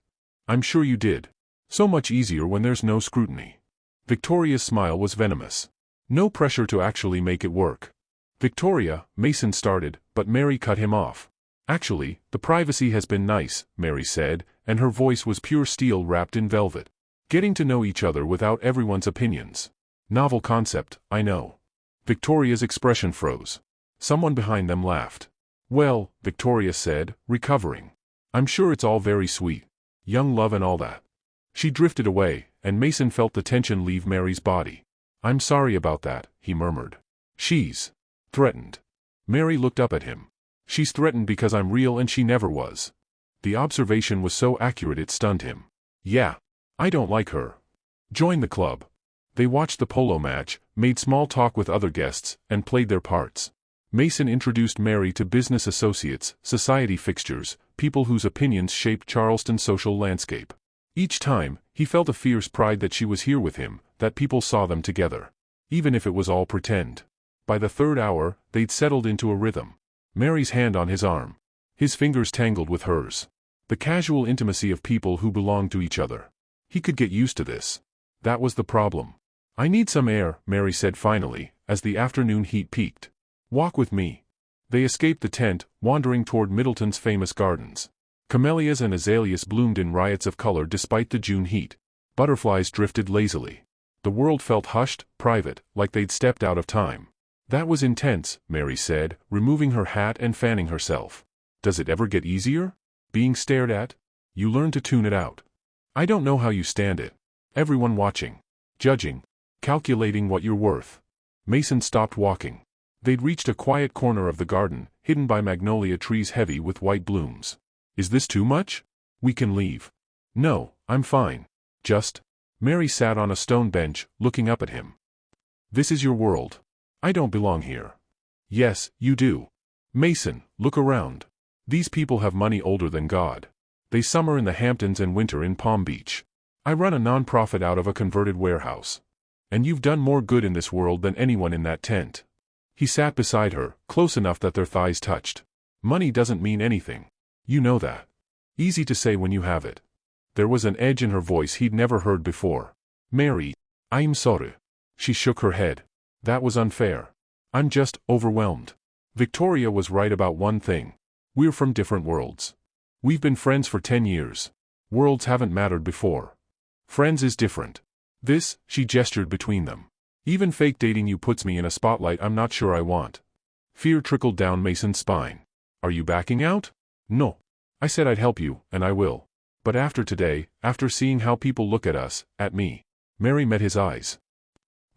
Speaker 1: I'm sure you did. So much easier when there's no scrutiny. Victoria's smile was venomous. No pressure to actually make it work. Victoria, Mason started, but Mary cut him off. Actually, the privacy has been nice, Mary said, and her voice was pure steel wrapped in velvet. Getting to know each other without everyone's opinions. Novel concept, I know. Victoria's expression froze. Someone behind them laughed. Well, Victoria said, recovering. I'm sure it's all very sweet. Young love and all that. She drifted away, and Mason felt the tension leave Mary's body. I'm sorry about that, he murmured. She's threatened. Mary looked up at him. She's threatened because I'm real and she never was. The observation was so accurate it stunned him. Yeah. I don't like her. Join the club. They watched the polo match, made small talk with other guests, and played their parts. Mason introduced Mary to business associates, society fixtures, people whose opinions shaped Charleston's social landscape. Each time, he felt a fierce pride that she was here with him, that people saw them together. Even if it was all pretend. By the third hour, they'd settled into a rhythm. Mary's hand on his arm. His fingers tangled with hers. The casual intimacy of people who belonged to each other. He could get used to this. That was the problem. I need some air, Mary said finally, as the afternoon heat peaked. Walk with me. They escaped the tent, wandering toward Middleton's famous gardens. Camellias and azaleas bloomed in riots of color despite the June heat. Butterflies drifted lazily. The world felt hushed, private, like they'd stepped out of time. That was intense, Mary said, removing her hat and fanning herself. Does it ever get easier? Being stared at? You learn to tune it out. I don't know how you stand it. Everyone watching. Judging. Calculating what you're worth. Mason stopped walking. They'd reached a quiet corner of the garden, hidden by magnolia trees heavy with white blooms. Is this too much? We can leave. No, I'm fine. Just. Mary sat on a stone bench, looking up at him. This is your world. I don't belong here. Yes, you do. Mason, look around. These people have money older than God. They summer in the Hamptons and winter in Palm Beach. I run a non-profit out of a converted warehouse. And you've done more good in this world than anyone in that tent. He sat beside her, close enough that their thighs touched. Money doesn't mean anything. You know that. Easy to say when you have it. There was an edge in her voice he'd never heard before. Mary, I'm sorry. She shook her head. That was unfair. I'm just overwhelmed. Victoria was right about one thing. We're from different worlds. We've been friends for 10 years. Worlds haven't mattered before. Friends is different. This, she gestured between them. Even fake dating you puts me in a spotlight I'm not sure I want. Fear trickled down Mason's spine. Are you backing out? No. I said I'd help you, and I will. But after today, after seeing how people look at us, at me. Mary met his eyes.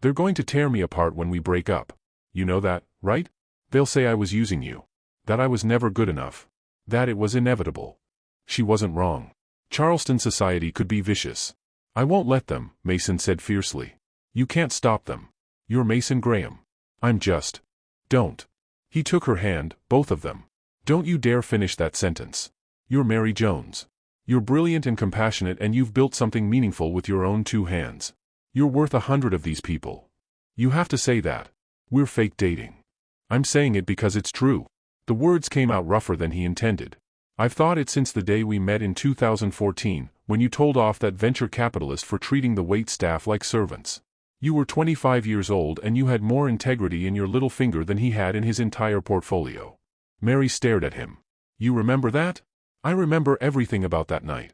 Speaker 1: They're going to tear me apart when we break up. You know that, right? They'll say I was using you. That I was never good enough. That it was inevitable. She wasn't wrong. Charleston society could be vicious. I won't let them, Mason said fiercely. You can't stop them. You're Mason Graham. I'm just. Don't. He took her hand, both of them. Don't you dare finish that sentence. You're Mary Jones. You're brilliant and compassionate and you've built something meaningful with your own 2 hands. You're worth 100 of these people. You have to say that. We're fake dating. I'm saying it because it's true. The words came out rougher than he intended. I've thought it since the day we met in 2014, when you told off that venture capitalist for treating the wait staff like servants. You were 25 years old and you had more integrity in your little finger than he had in his entire portfolio. Mary stared at him. You remember that? I remember everything about that night.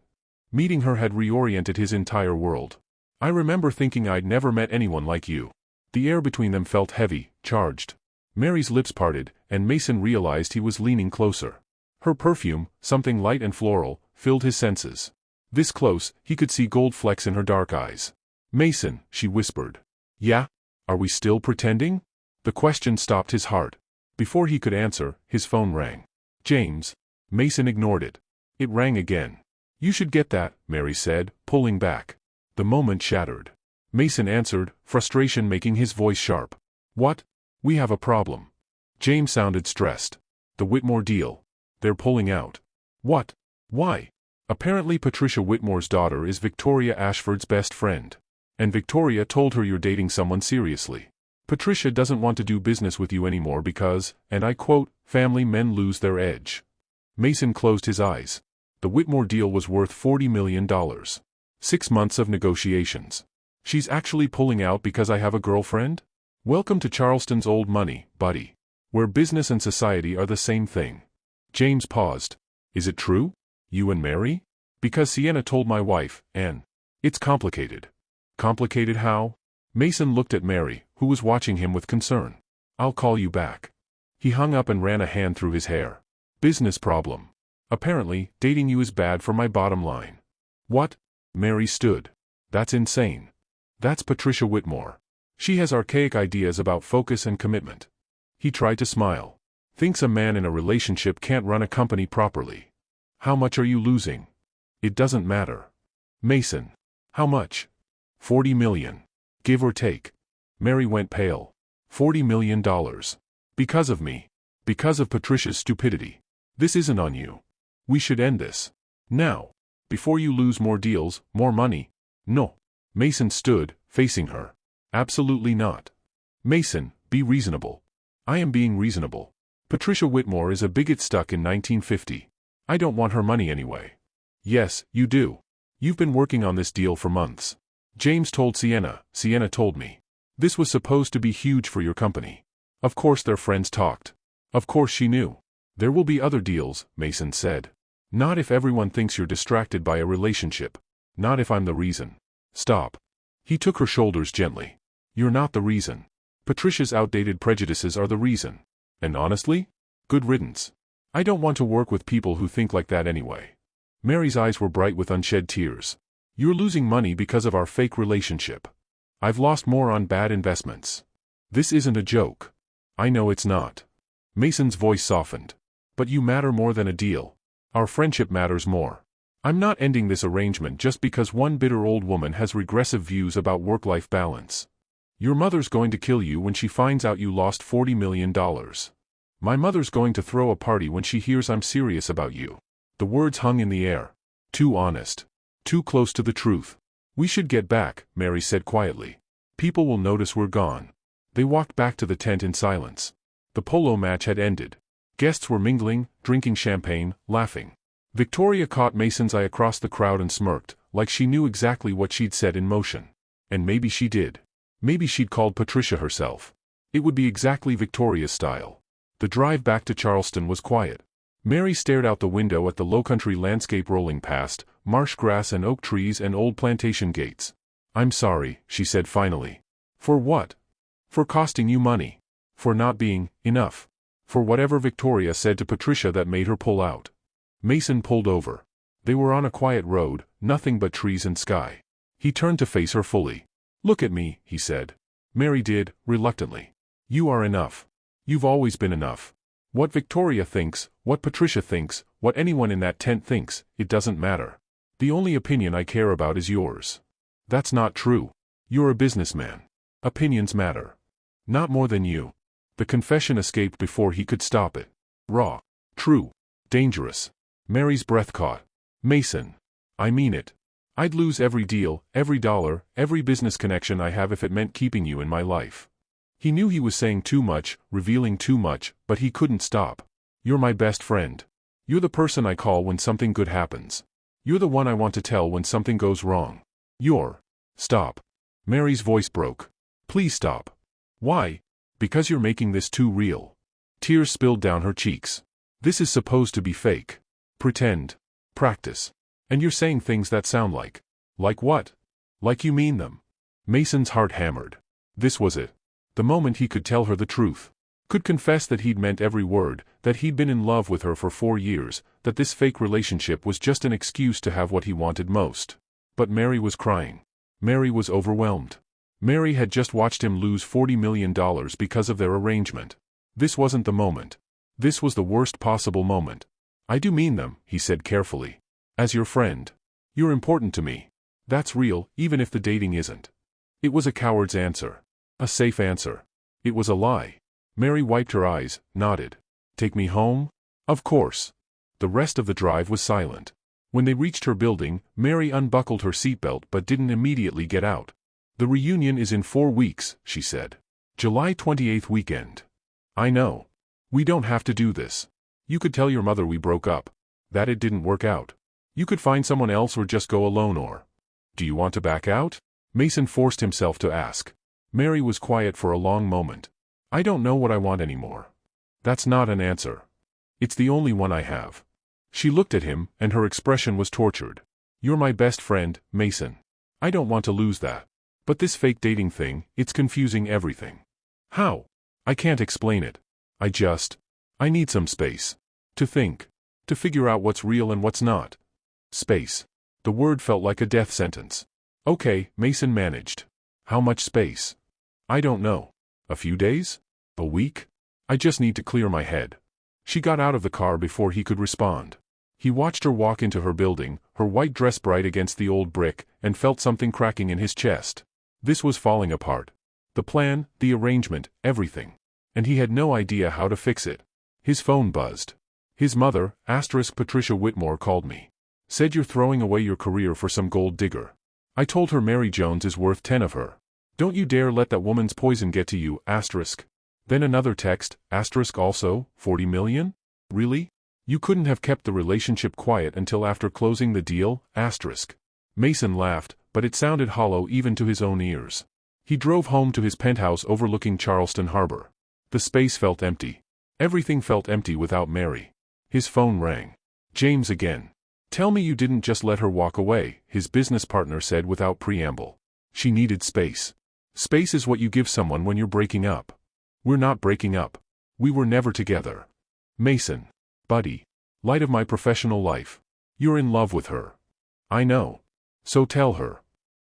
Speaker 1: Meeting her had reoriented his entire world. I remember thinking I'd never met anyone like you. The air between them felt heavy, charged. Mary's lips parted, and Mason realized he was leaning closer. Her perfume, something light and floral, filled his senses. This close, he could see gold flecks in her dark eyes. Mason, she whispered. Yeah? Are we still pretending? The question stopped his heart. Before he could answer, his phone rang. James. Mason ignored it. It rang again. You should get that, Mary said, pulling back. The moment shattered. Mason answered, frustration making his voice sharp. What? We have a problem. James sounded stressed. The Whitmore deal. They're pulling out. What? Why? Apparently Patricia Whitmore's daughter is Victoria Ashford's best friend. And Victoria told her you're dating someone seriously. Patricia doesn't want to do business with you anymore because, and I quote, family men lose their edge. Mason closed his eyes. The Whitmore deal was worth $40 million. 6 months of negotiations. She's actually pulling out because I have a girlfriend? Welcome to Charleston's old money, buddy. Where business and society are the same thing. James paused. Is it true? You and Mary? Because Sienna told my wife, Anne. It's complicated. Complicated how? Mason looked at Mary, who was watching him with concern. I'll call you back. He hung up and ran a hand through his hair. Business problem. Apparently, dating you is bad for my bottom line. What? Mary stood. That's insane. That's Patricia Whitmore. She has archaic ideas about focus and commitment. He tried to smile. Thinks a man in a relationship can't run a company properly. How much are you losing? It doesn't matter. Mason. How much? 40 million. Give or take. Mary went pale. $40 million. Because of me. Because of Patricia's stupidity. This isn't on you. We should end this. Now. Before you lose more deals, more money. No. Mason stood, facing her. Absolutely not. Mason, be reasonable. I am being reasonable. Patricia Whitmore is a bigot stuck in 1950. I don't want her money anyway. Yes, you do. You've been working on this deal for months. James told Sienna told me. This was supposed to be huge for your company. Of course their friends talked. Of course she knew. There will be other deals, Mason said. Not if everyone thinks you're distracted by a relationship. Not if I'm the reason. Stop. He took her shoulders gently. You're not the reason. Patricia's outdated prejudices are the reason. And honestly? Good riddance. I don't want to work with people who think like that anyway. Mary's eyes were bright with unshed tears. You're losing money because of our fake relationship. I've lost more on bad investments. This isn't a joke. I know it's not. Mason's voice softened. But you matter more than a deal. Our friendship matters more. I'm not ending this arrangement just because one bitter old woman has regressive views about work-life balance. Your mother's going to kill you when she finds out you lost $40 million. My mother's going to throw a party when she hears I'm serious about you. The words hung in the air. Too honest. Too close to the truth. We should get back, Mary said quietly. People will notice we're gone. They walked back to the tent in silence. The polo match had ended. Guests were mingling, drinking champagne, laughing. Victoria caught Mason's eye across the crowd and smirked, like she knew exactly what she'd set in motion. And maybe she did. Maybe she'd called Patricia herself. It would be exactly Victoria's style. The drive back to Charleston was quiet. Mary stared out the window at the low-country landscape rolling past, marsh grass and oak trees and old plantation gates. I'm sorry, she said finally. For what? For costing you money. For not being enough. For whatever Victoria said to Patricia that made her pull out. Mason pulled over. They were on a quiet road, nothing but trees and sky. He turned to face her fully. Look at me, he said. Mary did, reluctantly. You are enough. You've always been enough. What Victoria thinks, what Patricia thinks, what anyone in that tent thinks, it doesn't matter. The only opinion I care about is yours. That's not true. You're a businessman. Opinions matter. Not more than you. The confession escaped before he could stop it. Raw. True. Dangerous. Mary's breath caught. Mason. I mean it. I'd lose every deal, every dollar, every business connection I have if it meant keeping you in my life. He knew he was saying too much, revealing too much, but he couldn't stop. You're my best friend. You're the person I call when something good happens. You're the one I want to tell when something goes wrong. You're. Stop. Mary's voice broke. Please stop. Why? Because you're making this too real. Tears spilled down her cheeks. This is supposed to be fake. Pretend. Practice. And you're saying things that sound like. Like what? Like you mean them. Mason's heart hammered. This was it. The moment he could tell her the truth. Could confess that he'd meant every word, that he'd been in love with her for 4 years, that this fake relationship was just an excuse to have what he wanted most. But Mary was crying. Mary was overwhelmed. Mary had just watched him lose $40 million because of their arrangement. This wasn't the moment. This was the worst possible moment. I do mean them, he said carefully. As your friend. You're important to me. That's real, even if the dating isn't. It was a coward's answer. A safe answer. It was a lie. Mary wiped her eyes, nodded. Take me home? Of course. The rest of the drive was silent. When they reached her building, Mary unbuckled her seatbelt but didn't immediately get out. The reunion is in 4 weeks, she said. July 28th weekend. I know. We don't have to do this. You could tell your mother we broke up. That it didn't work out. You could find someone else or just go alone or. Do you want to back out? Mason forced himself to ask. Mary was quiet for a long moment. I don't know what I want anymore. That's not an answer. It's the only one I have. She looked at him, and her expression was tortured. You're my best friend, Mason. I don't want to lose that. But this fake dating thing, it's confusing everything. How? I can't explain it. I need some space. To think. To figure out what's real and what's not. Space. The word felt like a death sentence. Okay, Mason managed. How much space? I don't know. A few days? A week? I just need to clear my head. She got out of the car before he could respond. He watched her walk into her building, her white dress bright against the old brick, and felt something cracking in his chest. This was falling apart. The plan, the arrangement, everything. And he had no idea how to fix it. His phone buzzed. His mother, Patricia Whitmore, called me. Said you're throwing away your career for some gold digger. I told her Mary Jones is worth 10 of her. Don't you dare let that woman's poison get to you, Then another text, also, 40 million? Really? You couldn't have kept the relationship quiet until after closing the deal, Mason laughed, but it sounded hollow even to his own ears. He drove home to his penthouse overlooking Charleston Harbor. The space felt empty. Everything felt empty without Mary. His phone rang. James again. Tell me you didn't just let her walk away, his business partner said without preamble. She needed space. Space is what you give someone when you're breaking up. We're not breaking up. We were never together. Mason. Buddy. Light of my professional life. You're in love with her. I know. So tell her.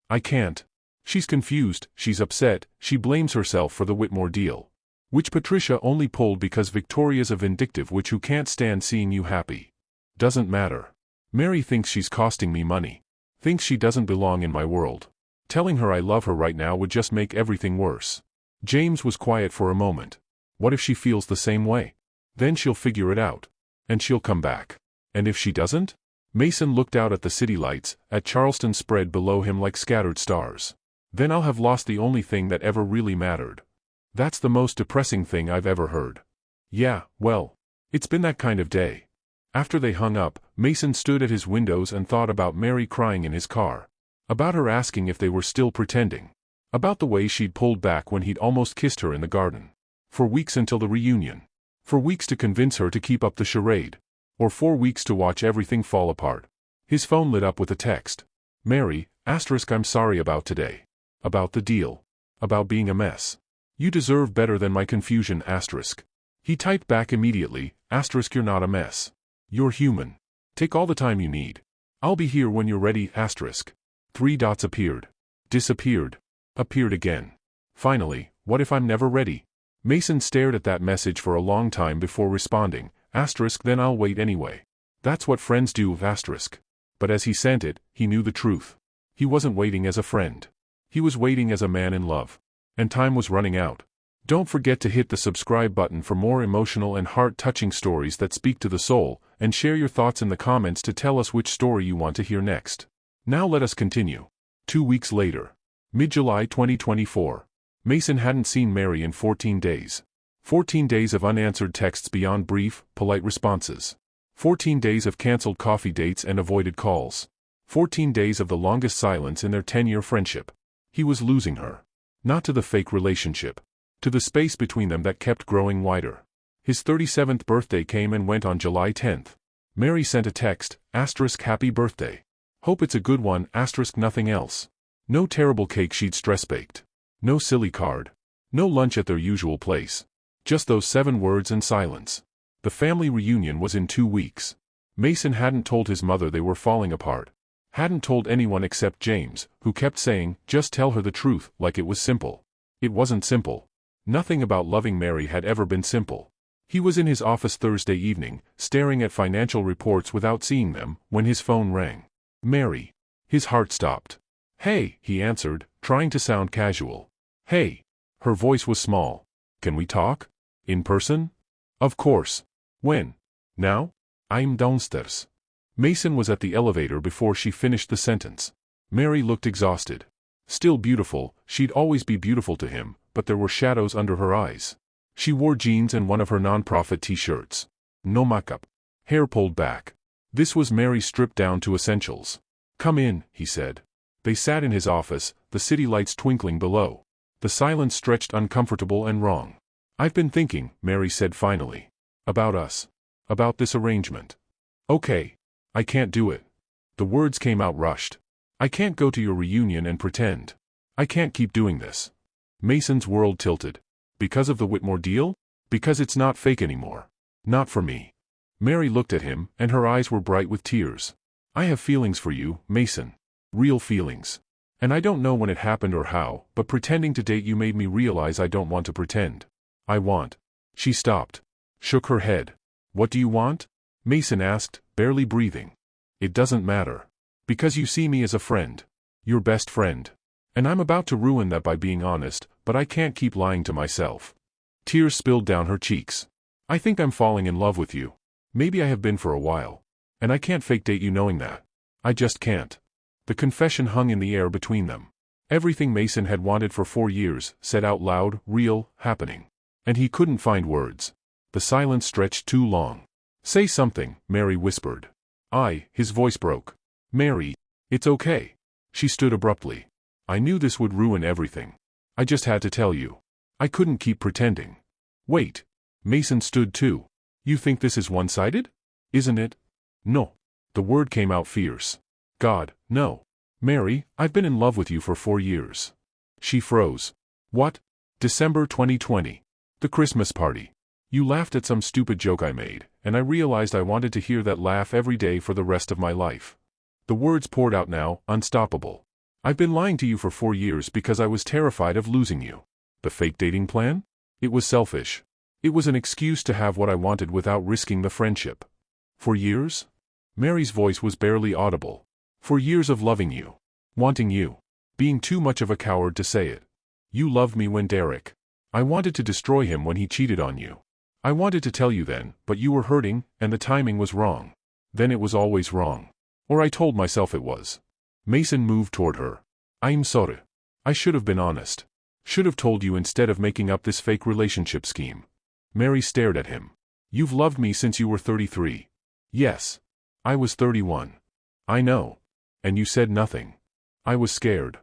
Speaker 1: I can't. She's confused, she's upset, she blames herself for the Whitmore deal. Which Patricia only pulled because Victoria's a vindictive witch who can't stand seeing you happy. Doesn't matter. Mary thinks she's costing me money. Thinks she doesn't belong in my world. Telling her I love her right now would just make everything worse. James was quiet for a moment. What if she feels the same way? Then she'll figure it out. And she'll come back. And if she doesn't? Mason looked out at the city lights, at Charleston spread below him like scattered stars. Then I'll have lost the only thing that ever really mattered. That's the most depressing thing I've ever heard. Yeah, well, it's been that kind of day. After they hung up, Mason stood at his windows and thought about Mary crying in his car. About her asking if they were still pretending. About the way she'd pulled back when he'd almost kissed her in the garden. For weeks until the reunion. For weeks to convince her to keep up the charade. Or 4 weeks to watch everything fall apart. His phone lit up with a text. Mary, I'm sorry about today. About the deal. About being a mess. You deserve better than my confusion, He typed back immediately, you're not a mess. You're human. Take all the time you need. I'll be here when you're ready, 3 dots appeared. Disappeared. Appeared again. Finally, what if I'm never ready? Mason stared at that message for a long time before responding, then I'll wait anyway. That's what friends do, But as he sent it, he knew the truth. He wasn't waiting as a friend. He was waiting as a man in love. And time was running out. Don't forget to hit the subscribe button for more emotional and heart-touching stories that speak to the soul, and share your thoughts in the comments to tell us which story you want to hear next. Now let us continue. 2 weeks later. Mid-July 2024. Mason hadn't seen Mary in 14 days. 14 days of unanswered texts beyond brief, polite responses. 14 days of cancelled coffee dates and avoided calls. 14 days of the longest silence in their 10-year friendship. He was losing her. Not to the fake relationship. To the space between them that kept growing wider. His 37th birthday came and went on July 10th. Mary sent a text, happy birthday. Hope it's a good one, nothing else. No terrible cake she'd stress-baked. No silly card. No lunch at their usual place. Just those 7 words and silence. The family reunion was in 2 weeks. Mason hadn't told his mother they were falling apart. Hadn't told anyone except James, who kept saying, just tell her the truth, like it was simple. It wasn't simple. Nothing about loving Mary had ever been simple. He was in his office Thursday evening, staring at financial reports without seeing them, when his phone rang. Mary. His heart stopped. Hey, he answered, trying to sound casual. Hey. Her voice was small. Can we talk? In person? Of course. When? Now? I'm downstairs. Mason was at the elevator before she finished the sentence. Mary looked exhausted. Still beautiful, she'd always be beautiful to him, but there were shadows under her eyes. She wore jeans and one of her non-profit t-shirts. No makeup. Hair pulled back. This was Mary stripped down to essentials. Come in, he said. They sat in his office, the city lights twinkling below. The silence stretched uncomfortable and wrong. I've been thinking, Mary said finally. About us. About this arrangement. Okay. I can't do it. The words came out rushed. I can't go to your reunion and pretend. I can't keep doing this. Mason's world tilted. Because of the Whitmore deal? Because it's not fake anymore. Not for me. Mary looked at him, and her eyes were bright with tears. I have feelings for you, Mason. Real feelings. And I don't know when it happened or how, but pretending to date you made me realize I don't want to pretend. I want. She stopped. Shook her head. What do you want? Mason asked, barely breathing. It doesn't matter. Because you see me as a friend. Your best friend. And I'm about to ruin that by being honest, but I can't keep lying to myself. Tears spilled down her cheeks. I think I'm falling in love with you. Maybe I have been for a while. And I can't fake date you knowing that. I just can't. The confession hung in the air between them. Everything Mason had wanted for 4 years, said out loud, real, happening. And he couldn't find words. The silence stretched too long. Say something, Mary whispered. His voice broke. Mary, it's okay. She stood abruptly. I knew this would ruin everything. I just had to tell you. I couldn't keep pretending. Wait. Mason stood too. You think this is one-sided? Isn't it? No. The word came out fierce. God, no. Mary, I've been in love with you for 4 years. She froze. What? December 2020. The Christmas party. You laughed at some stupid joke I made, and I realized I wanted to hear that laugh every day for the rest of my life. The words poured out now, unstoppable. I've been lying to you for 4 years because I was terrified of losing you. The fake dating plan? It was selfish. It was an excuse to have what I wanted without risking the friendship. 4 years? Mary's voice was barely audible. 4 years of loving you. Wanting you. Being too much of a coward to say it. You loved me when Derek. I wanted to destroy him when he cheated on you. I wanted to tell you then, but you were hurting, and the timing was wrong. Then it was always wrong. Or I told myself it was. Mason moved toward her. I'm sorry. I should have been honest. Should have told you instead of making up this fake relationship scheme. Mary stared at him. You've loved me since you were 33. Yes. I was 31. I know. And you said nothing. I was scared.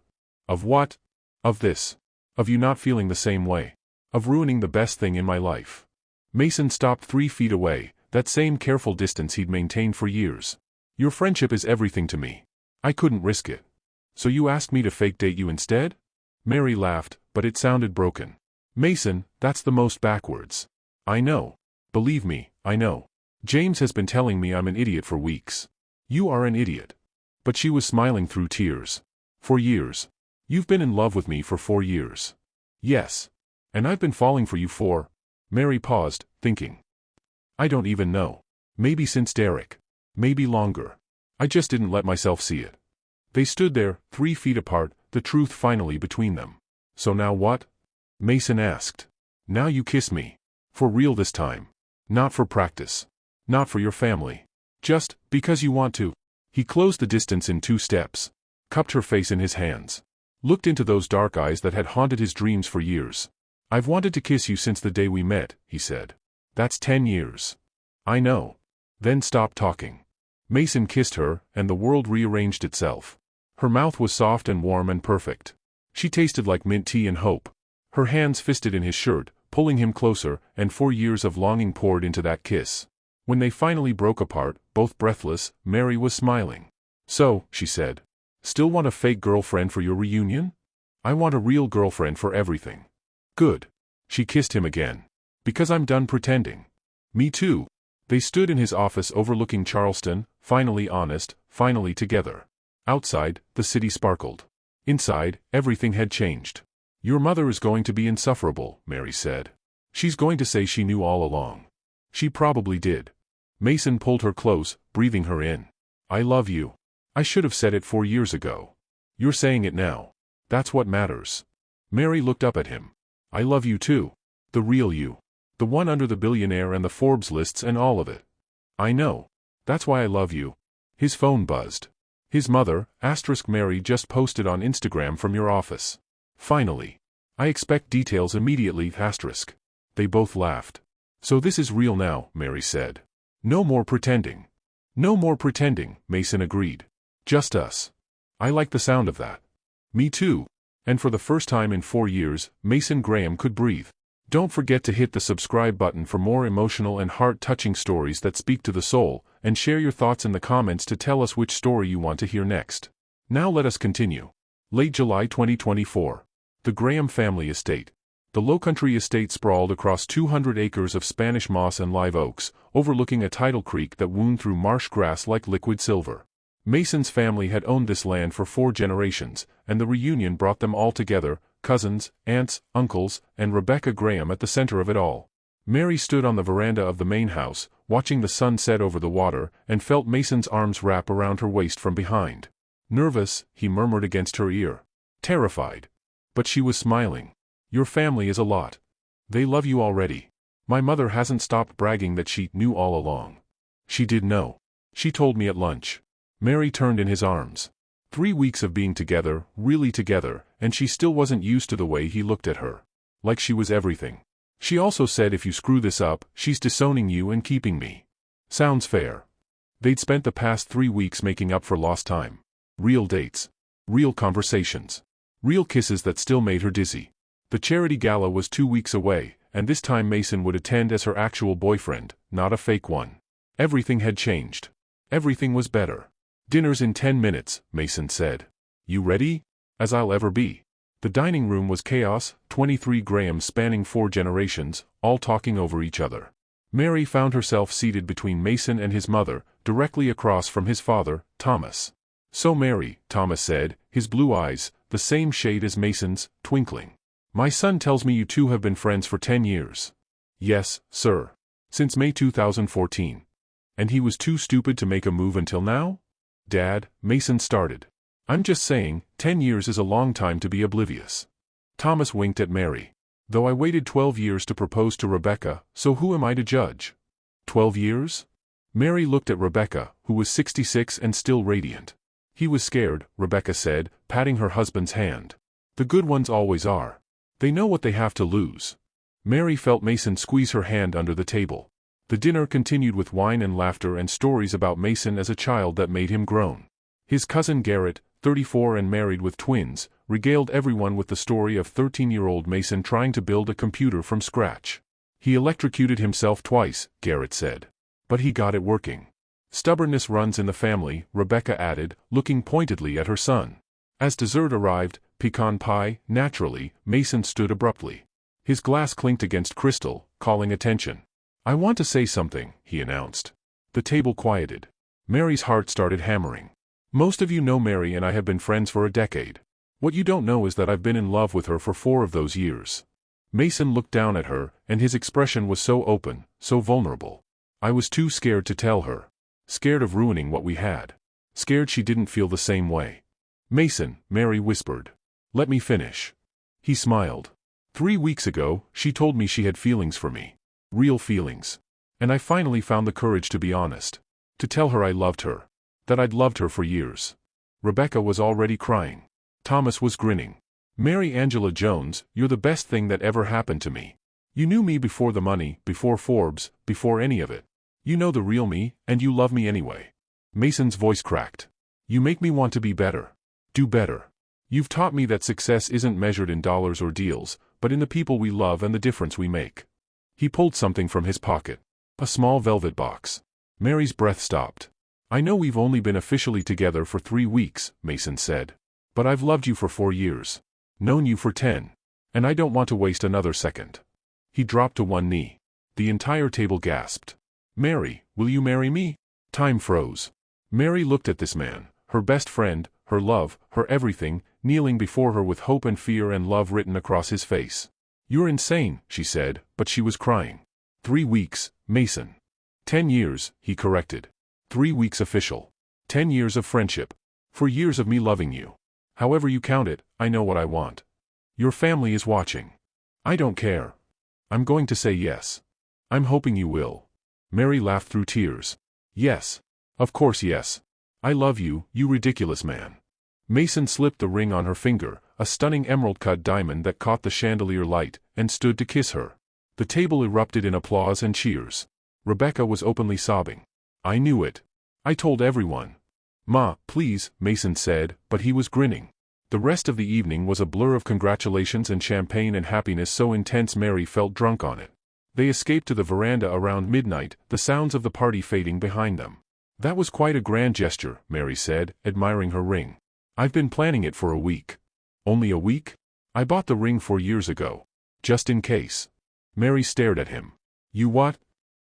Speaker 1: Of what? Of this. Of you not feeling the same way. Of ruining the best thing in my life. Mason stopped 3 feet away, that same careful distance he'd maintained for years. Your friendship is everything to me. I couldn't risk it. So you asked me to fake date you instead? Mary laughed, but it sounded broken. Mason, that's the most backwards. I know. Believe me, I know. James has been telling me I'm an idiot for weeks. You are an idiot. But she was smiling through tears. 4 years. You've been in love with me for 4 years. Yes. And I've been falling for you for... Mary paused, thinking. I don't even know. Maybe since Derek. Maybe longer. I just didn't let myself see it. They stood there, 3 feet apart, the truth finally between them. So now what? Mason asked. Now you kiss me. For real this time. Not for practice. Not for your family. Just because you want to. He closed the distance in 2 steps. Cupped her face in his hands. Looked into those dark eyes that had haunted his dreams for years. I've wanted to kiss you since the day we met, he said. That's 10 years. I know. Then stopped talking. Mason kissed her, and the world rearranged itself. Her mouth was soft and warm and perfect. She tasted like mint tea and hope. Her hands fisted in his shirt, pulling him closer, and 4 years of longing poured into that kiss. When they finally broke apart, both breathless, Mary was smiling. So, she said. Still want a fake girlfriend for your reunion? I want a real girlfriend for everything. Good. She kissed him again. Because I'm done pretending. Me too. They stood in his office overlooking Charleston, finally honest, finally together. Outside, the city sparkled. Inside, everything had changed. Your mother is going to be insufferable, Mary said. She's going to say she knew all along. She probably did. Mason pulled her close, breathing her in. I love you. I should have said it 4 years ago. You're saying it now. That's what matters. Mary looked up at him. I love you too. The real you. The one under the Billionaire and the Forbes lists and all of it. I know. That's why I love you. His phone buzzed. His mother, Mary just posted on Instagram from your office. Finally. I expect details immediately, They both laughed. So this is real now, Mary said. No more pretending. No more pretending, Mason agreed. Just us. I like the sound of that. Me too. And for the first time in 4 years, Mason Graham could breathe. Don't forget to hit the subscribe button for more emotional and heart-touching stories that speak to the soul, and share your thoughts in the comments to tell us which story you want to hear next. Now let us continue. Late July 2024. The Graham family estate. The Lowcountry estate sprawled across 200 acres of Spanish moss and live oaks, overlooking a tidal creek that wound through marsh grass like liquid silver. Mason's family had owned this land for 4 generations, and the reunion brought them all together, cousins, aunts, uncles, and Rebecca Graham at the center of it all. Mary stood on the veranda of the main house, watching the sun set over the water, and felt Mason's arms wrap around her waist from behind. Nervous, he murmured against her ear. Terrified. But she was smiling. Your family is a lot. They love you already. My mother hasn't stopped bragging that she knew all along. She did know. She told me at lunch. Mary turned in his arms. 3 weeks of being together, really together, and she still wasn't used to the way he looked at her. Like she was everything. She also said if you screw this up, she's disowning you and keeping me. Sounds fair. They'd spent the past 3 weeks making up for lost time. Real dates. Real conversations. Real kisses that still made her dizzy. The charity gala was 2 weeks away, and this time Mason would attend as her actual boyfriend, not a fake one. Everything had changed. Everything was better. Dinner's in 10 minutes, Mason said. You ready? As I'll ever be. The dining room was chaos, 23 Grahams spanning 4 generations, all talking over each other. Mary found herself seated between Mason and his mother, directly across from his father, Thomas. So Mary, Thomas said, his blue eyes, the same shade as Mason's, twinkling. My son tells me you two have been friends for 10 years. Yes, sir. Since May 2014. And he was too stupid to make a move until now? Dad, Mason started. I'm just saying, 10 years is a long time to be oblivious. Thomas winked at Mary. Though I waited 12 years to propose to Rebecca, so who am I to judge? 12 years? Mary looked at Rebecca, who was 66 and still radiant. He was scared, Rebecca said, patting her husband's hand. The good ones always are. They know what they have to lose. Mary felt Mason squeeze her hand under the table. The dinner continued with wine and laughter and stories about Mason as a child that made him groan. His cousin Garrett, 34 and married with twins, regaled everyone with the story of 13-year-old Mason trying to build a computer from scratch. He electrocuted himself twice, Garrett said. But he got it working. Stubbornness runs in the family, Rebecca added, looking pointedly at her son. As dessert arrived, pecan pie, naturally, Mason stood abruptly. His glass clinked against crystal, calling attention. I want to say something, he announced. The table quieted. Mary's heart started hammering. Most of you know Mary and I have been friends for a decade. What you don't know is that I've been in love with her for 4 of those years. Mason looked down at her, and his expression was so open, so vulnerable. I was too scared to tell her. Scared of ruining what we had. Scared she didn't feel the same way. Mason, Mary whispered. Let me finish. He smiled. 3 weeks ago, she told me she had feelings for me. Real feelings. And I finally found the courage to be honest. To tell her I loved her. That I'd loved her for years. Rebecca was already crying. Thomas was grinning. Mary Angela Jones, you're the best thing that ever happened to me. You knew me before the money, before Forbes, before any of it. You know the real me, and you love me anyway. Mason's voice cracked. You make me want to be better. Do better. You've taught me that success isn't measured in dollars or deals, but in the people we love and the difference we make. He pulled something from his pocket. A small velvet box. Mary's breath stopped. I know we've only been officially together for 3 weeks, Mason said. But I've loved you for 4 years. Known you for 10. And I don't want to waste another second. He dropped to one knee. The entire table gasped. Mary, will you marry me? Time froze. Mary looked at this man, her best friend, her love, her everything, kneeling before her with hope and fear and love written across his face. You're insane, she said, but she was crying. 3 weeks, Mason. 10 years, he corrected. 3 weeks official. 10 years of friendship. 4 years of me loving you. However you count it, I know what I want. Your family is watching. I don't care. I'm going to say yes. I'm hoping you will. Mary laughed through tears. Yes. Of course yes. I love you, you ridiculous man. Mason slipped the ring on her finger, a stunning emerald-cut diamond that caught the chandelier light, and stood to kiss her. The table erupted in applause and cheers. Rebecca was openly sobbing. I knew it. I told everyone. Ma, please, Mason said, but he was grinning. The rest of the evening was a blur of congratulations and champagne and happiness so intense Mary felt drunk on it. They escaped to the veranda around midnight, the sounds of the party fading behind them. That was quite a grand gesture, Mary said, admiring her ring. I've been planning it for a week. Only a week? I bought the ring 4 years ago. Just in case. Mary stared at him. You what?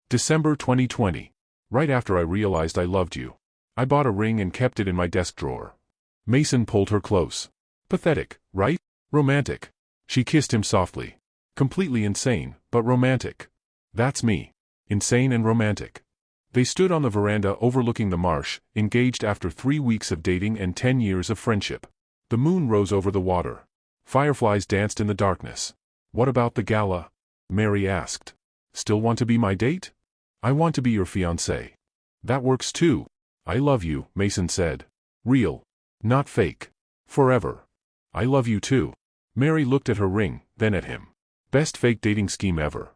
Speaker 1: December 2020. Right after I realized I loved you. I bought a ring and kept it in my desk drawer. Mason pulled her close. Pathetic, right? Romantic. She kissed him softly. Completely insane, but romantic. That's me. Insane and romantic. They stood on the veranda overlooking the marsh, engaged after 3 weeks of dating and 10 years of friendship. The moon rose over the water. Fireflies danced in the darkness. What about the gala? Mary asked. Still want to be my date? I want to be your fiancé. That works too. I love you, Mason said. Real. Not fake. Forever. I love you too. Mary looked at her ring, then at him. Best fake dating scheme ever.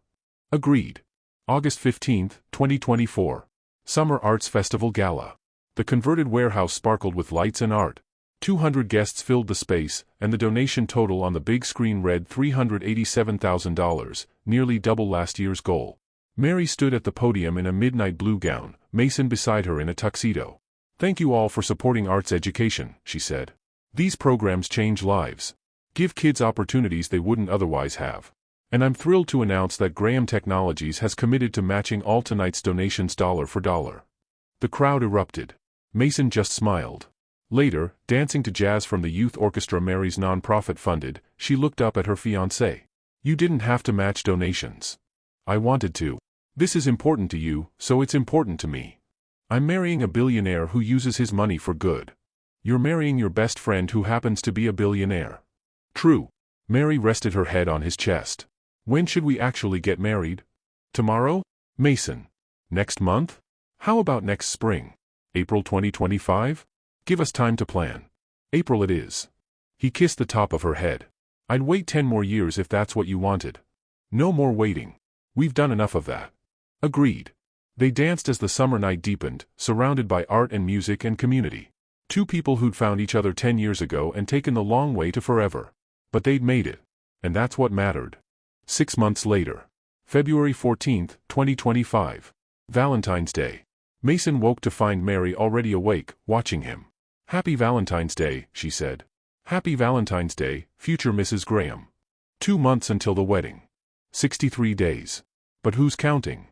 Speaker 1: Agreed. August 15, 2024. Summer Arts Festival Gala. The converted warehouse sparkled with lights and art. 200 guests filled the space, and the donation total on the big screen read $387,000, nearly double last year's goal. Mary stood at the podium in a midnight blue gown, Mason beside her in a tuxedo. Thank you all for supporting arts education, she said. These programs change lives. Give kids opportunities they wouldn't otherwise have. And I'm thrilled to announce that Graham Technologies has committed to matching all tonight's donations dollar for dollar. The crowd erupted. Mason just smiled. Later, dancing to jazz from the youth orchestra Mary's nonprofit funded, she looked up at her fiancé. You didn't have to match donations. I wanted to. This is important to you, so it's important to me. I'm marrying a billionaire who uses his money for good. You're marrying your best friend who happens to be a billionaire. True. Mary rested her head on his chest. When should we actually get married? Tomorrow? Mason. Next month? How about next spring? April 2025? Give us time to plan. April it is. He kissed the top of her head. I'd wait 10 more years if that's what you wanted. No more waiting. We've done enough of that. Agreed. They danced as the summer night deepened, surrounded by art and music and community. Two people who'd found each other 10 years ago and taken the long way to forever. But they'd made it. And that's what mattered. 6 months later. February 14, 2025. Valentine's Day. Mason woke to find Mary already awake, watching him. Happy Valentine's Day, she said. Happy Valentine's Day, future Mrs. Graham. 2 months until the wedding. 63 days. But who's counting?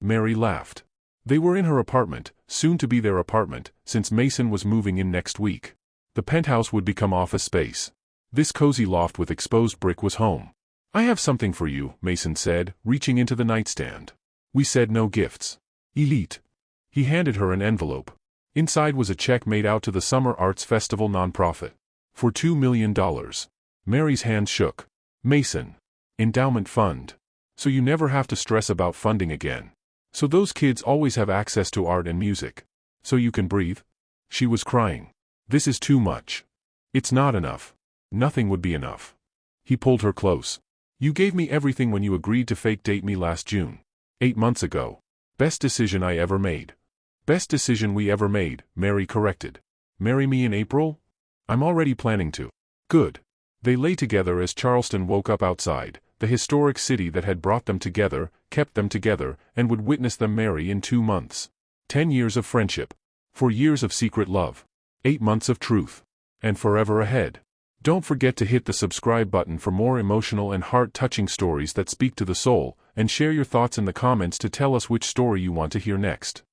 Speaker 1: Mary laughed. They were in her apartment, soon to be their apartment, since Mason was moving in next week. The penthouse would become office space. This cozy loft with exposed brick was home. I have something for you, Mason said, reaching into the nightstand. We said no gifts. Elite. He handed her an envelope. Inside was a check made out to the Summer Arts Festival nonprofit. For $2 million. Mary's hands shook. Mason. Endowment fund. So you never have to stress about funding again. So those kids always have access to art and music. So you can breathe? She was crying. This is too much. It's not enough. Nothing would be enough. He pulled her close. You gave me everything when you agreed to fake date me last June. 8 months ago. Best decision I ever made. Best decision we ever made, Mary corrected. Marry me in April? I'm already planning to. Good. They lay together as Charleston woke up outside, the historic city that had brought them together, kept them together, and would witness them marry in 2 months. 10 years of friendship. 4 years of secret love. 8 months of truth. And forever ahead. Don't forget to hit the subscribe button for more emotional and heart-touching stories that speak to the soul, and share your thoughts in the comments to tell us which story you want to hear next.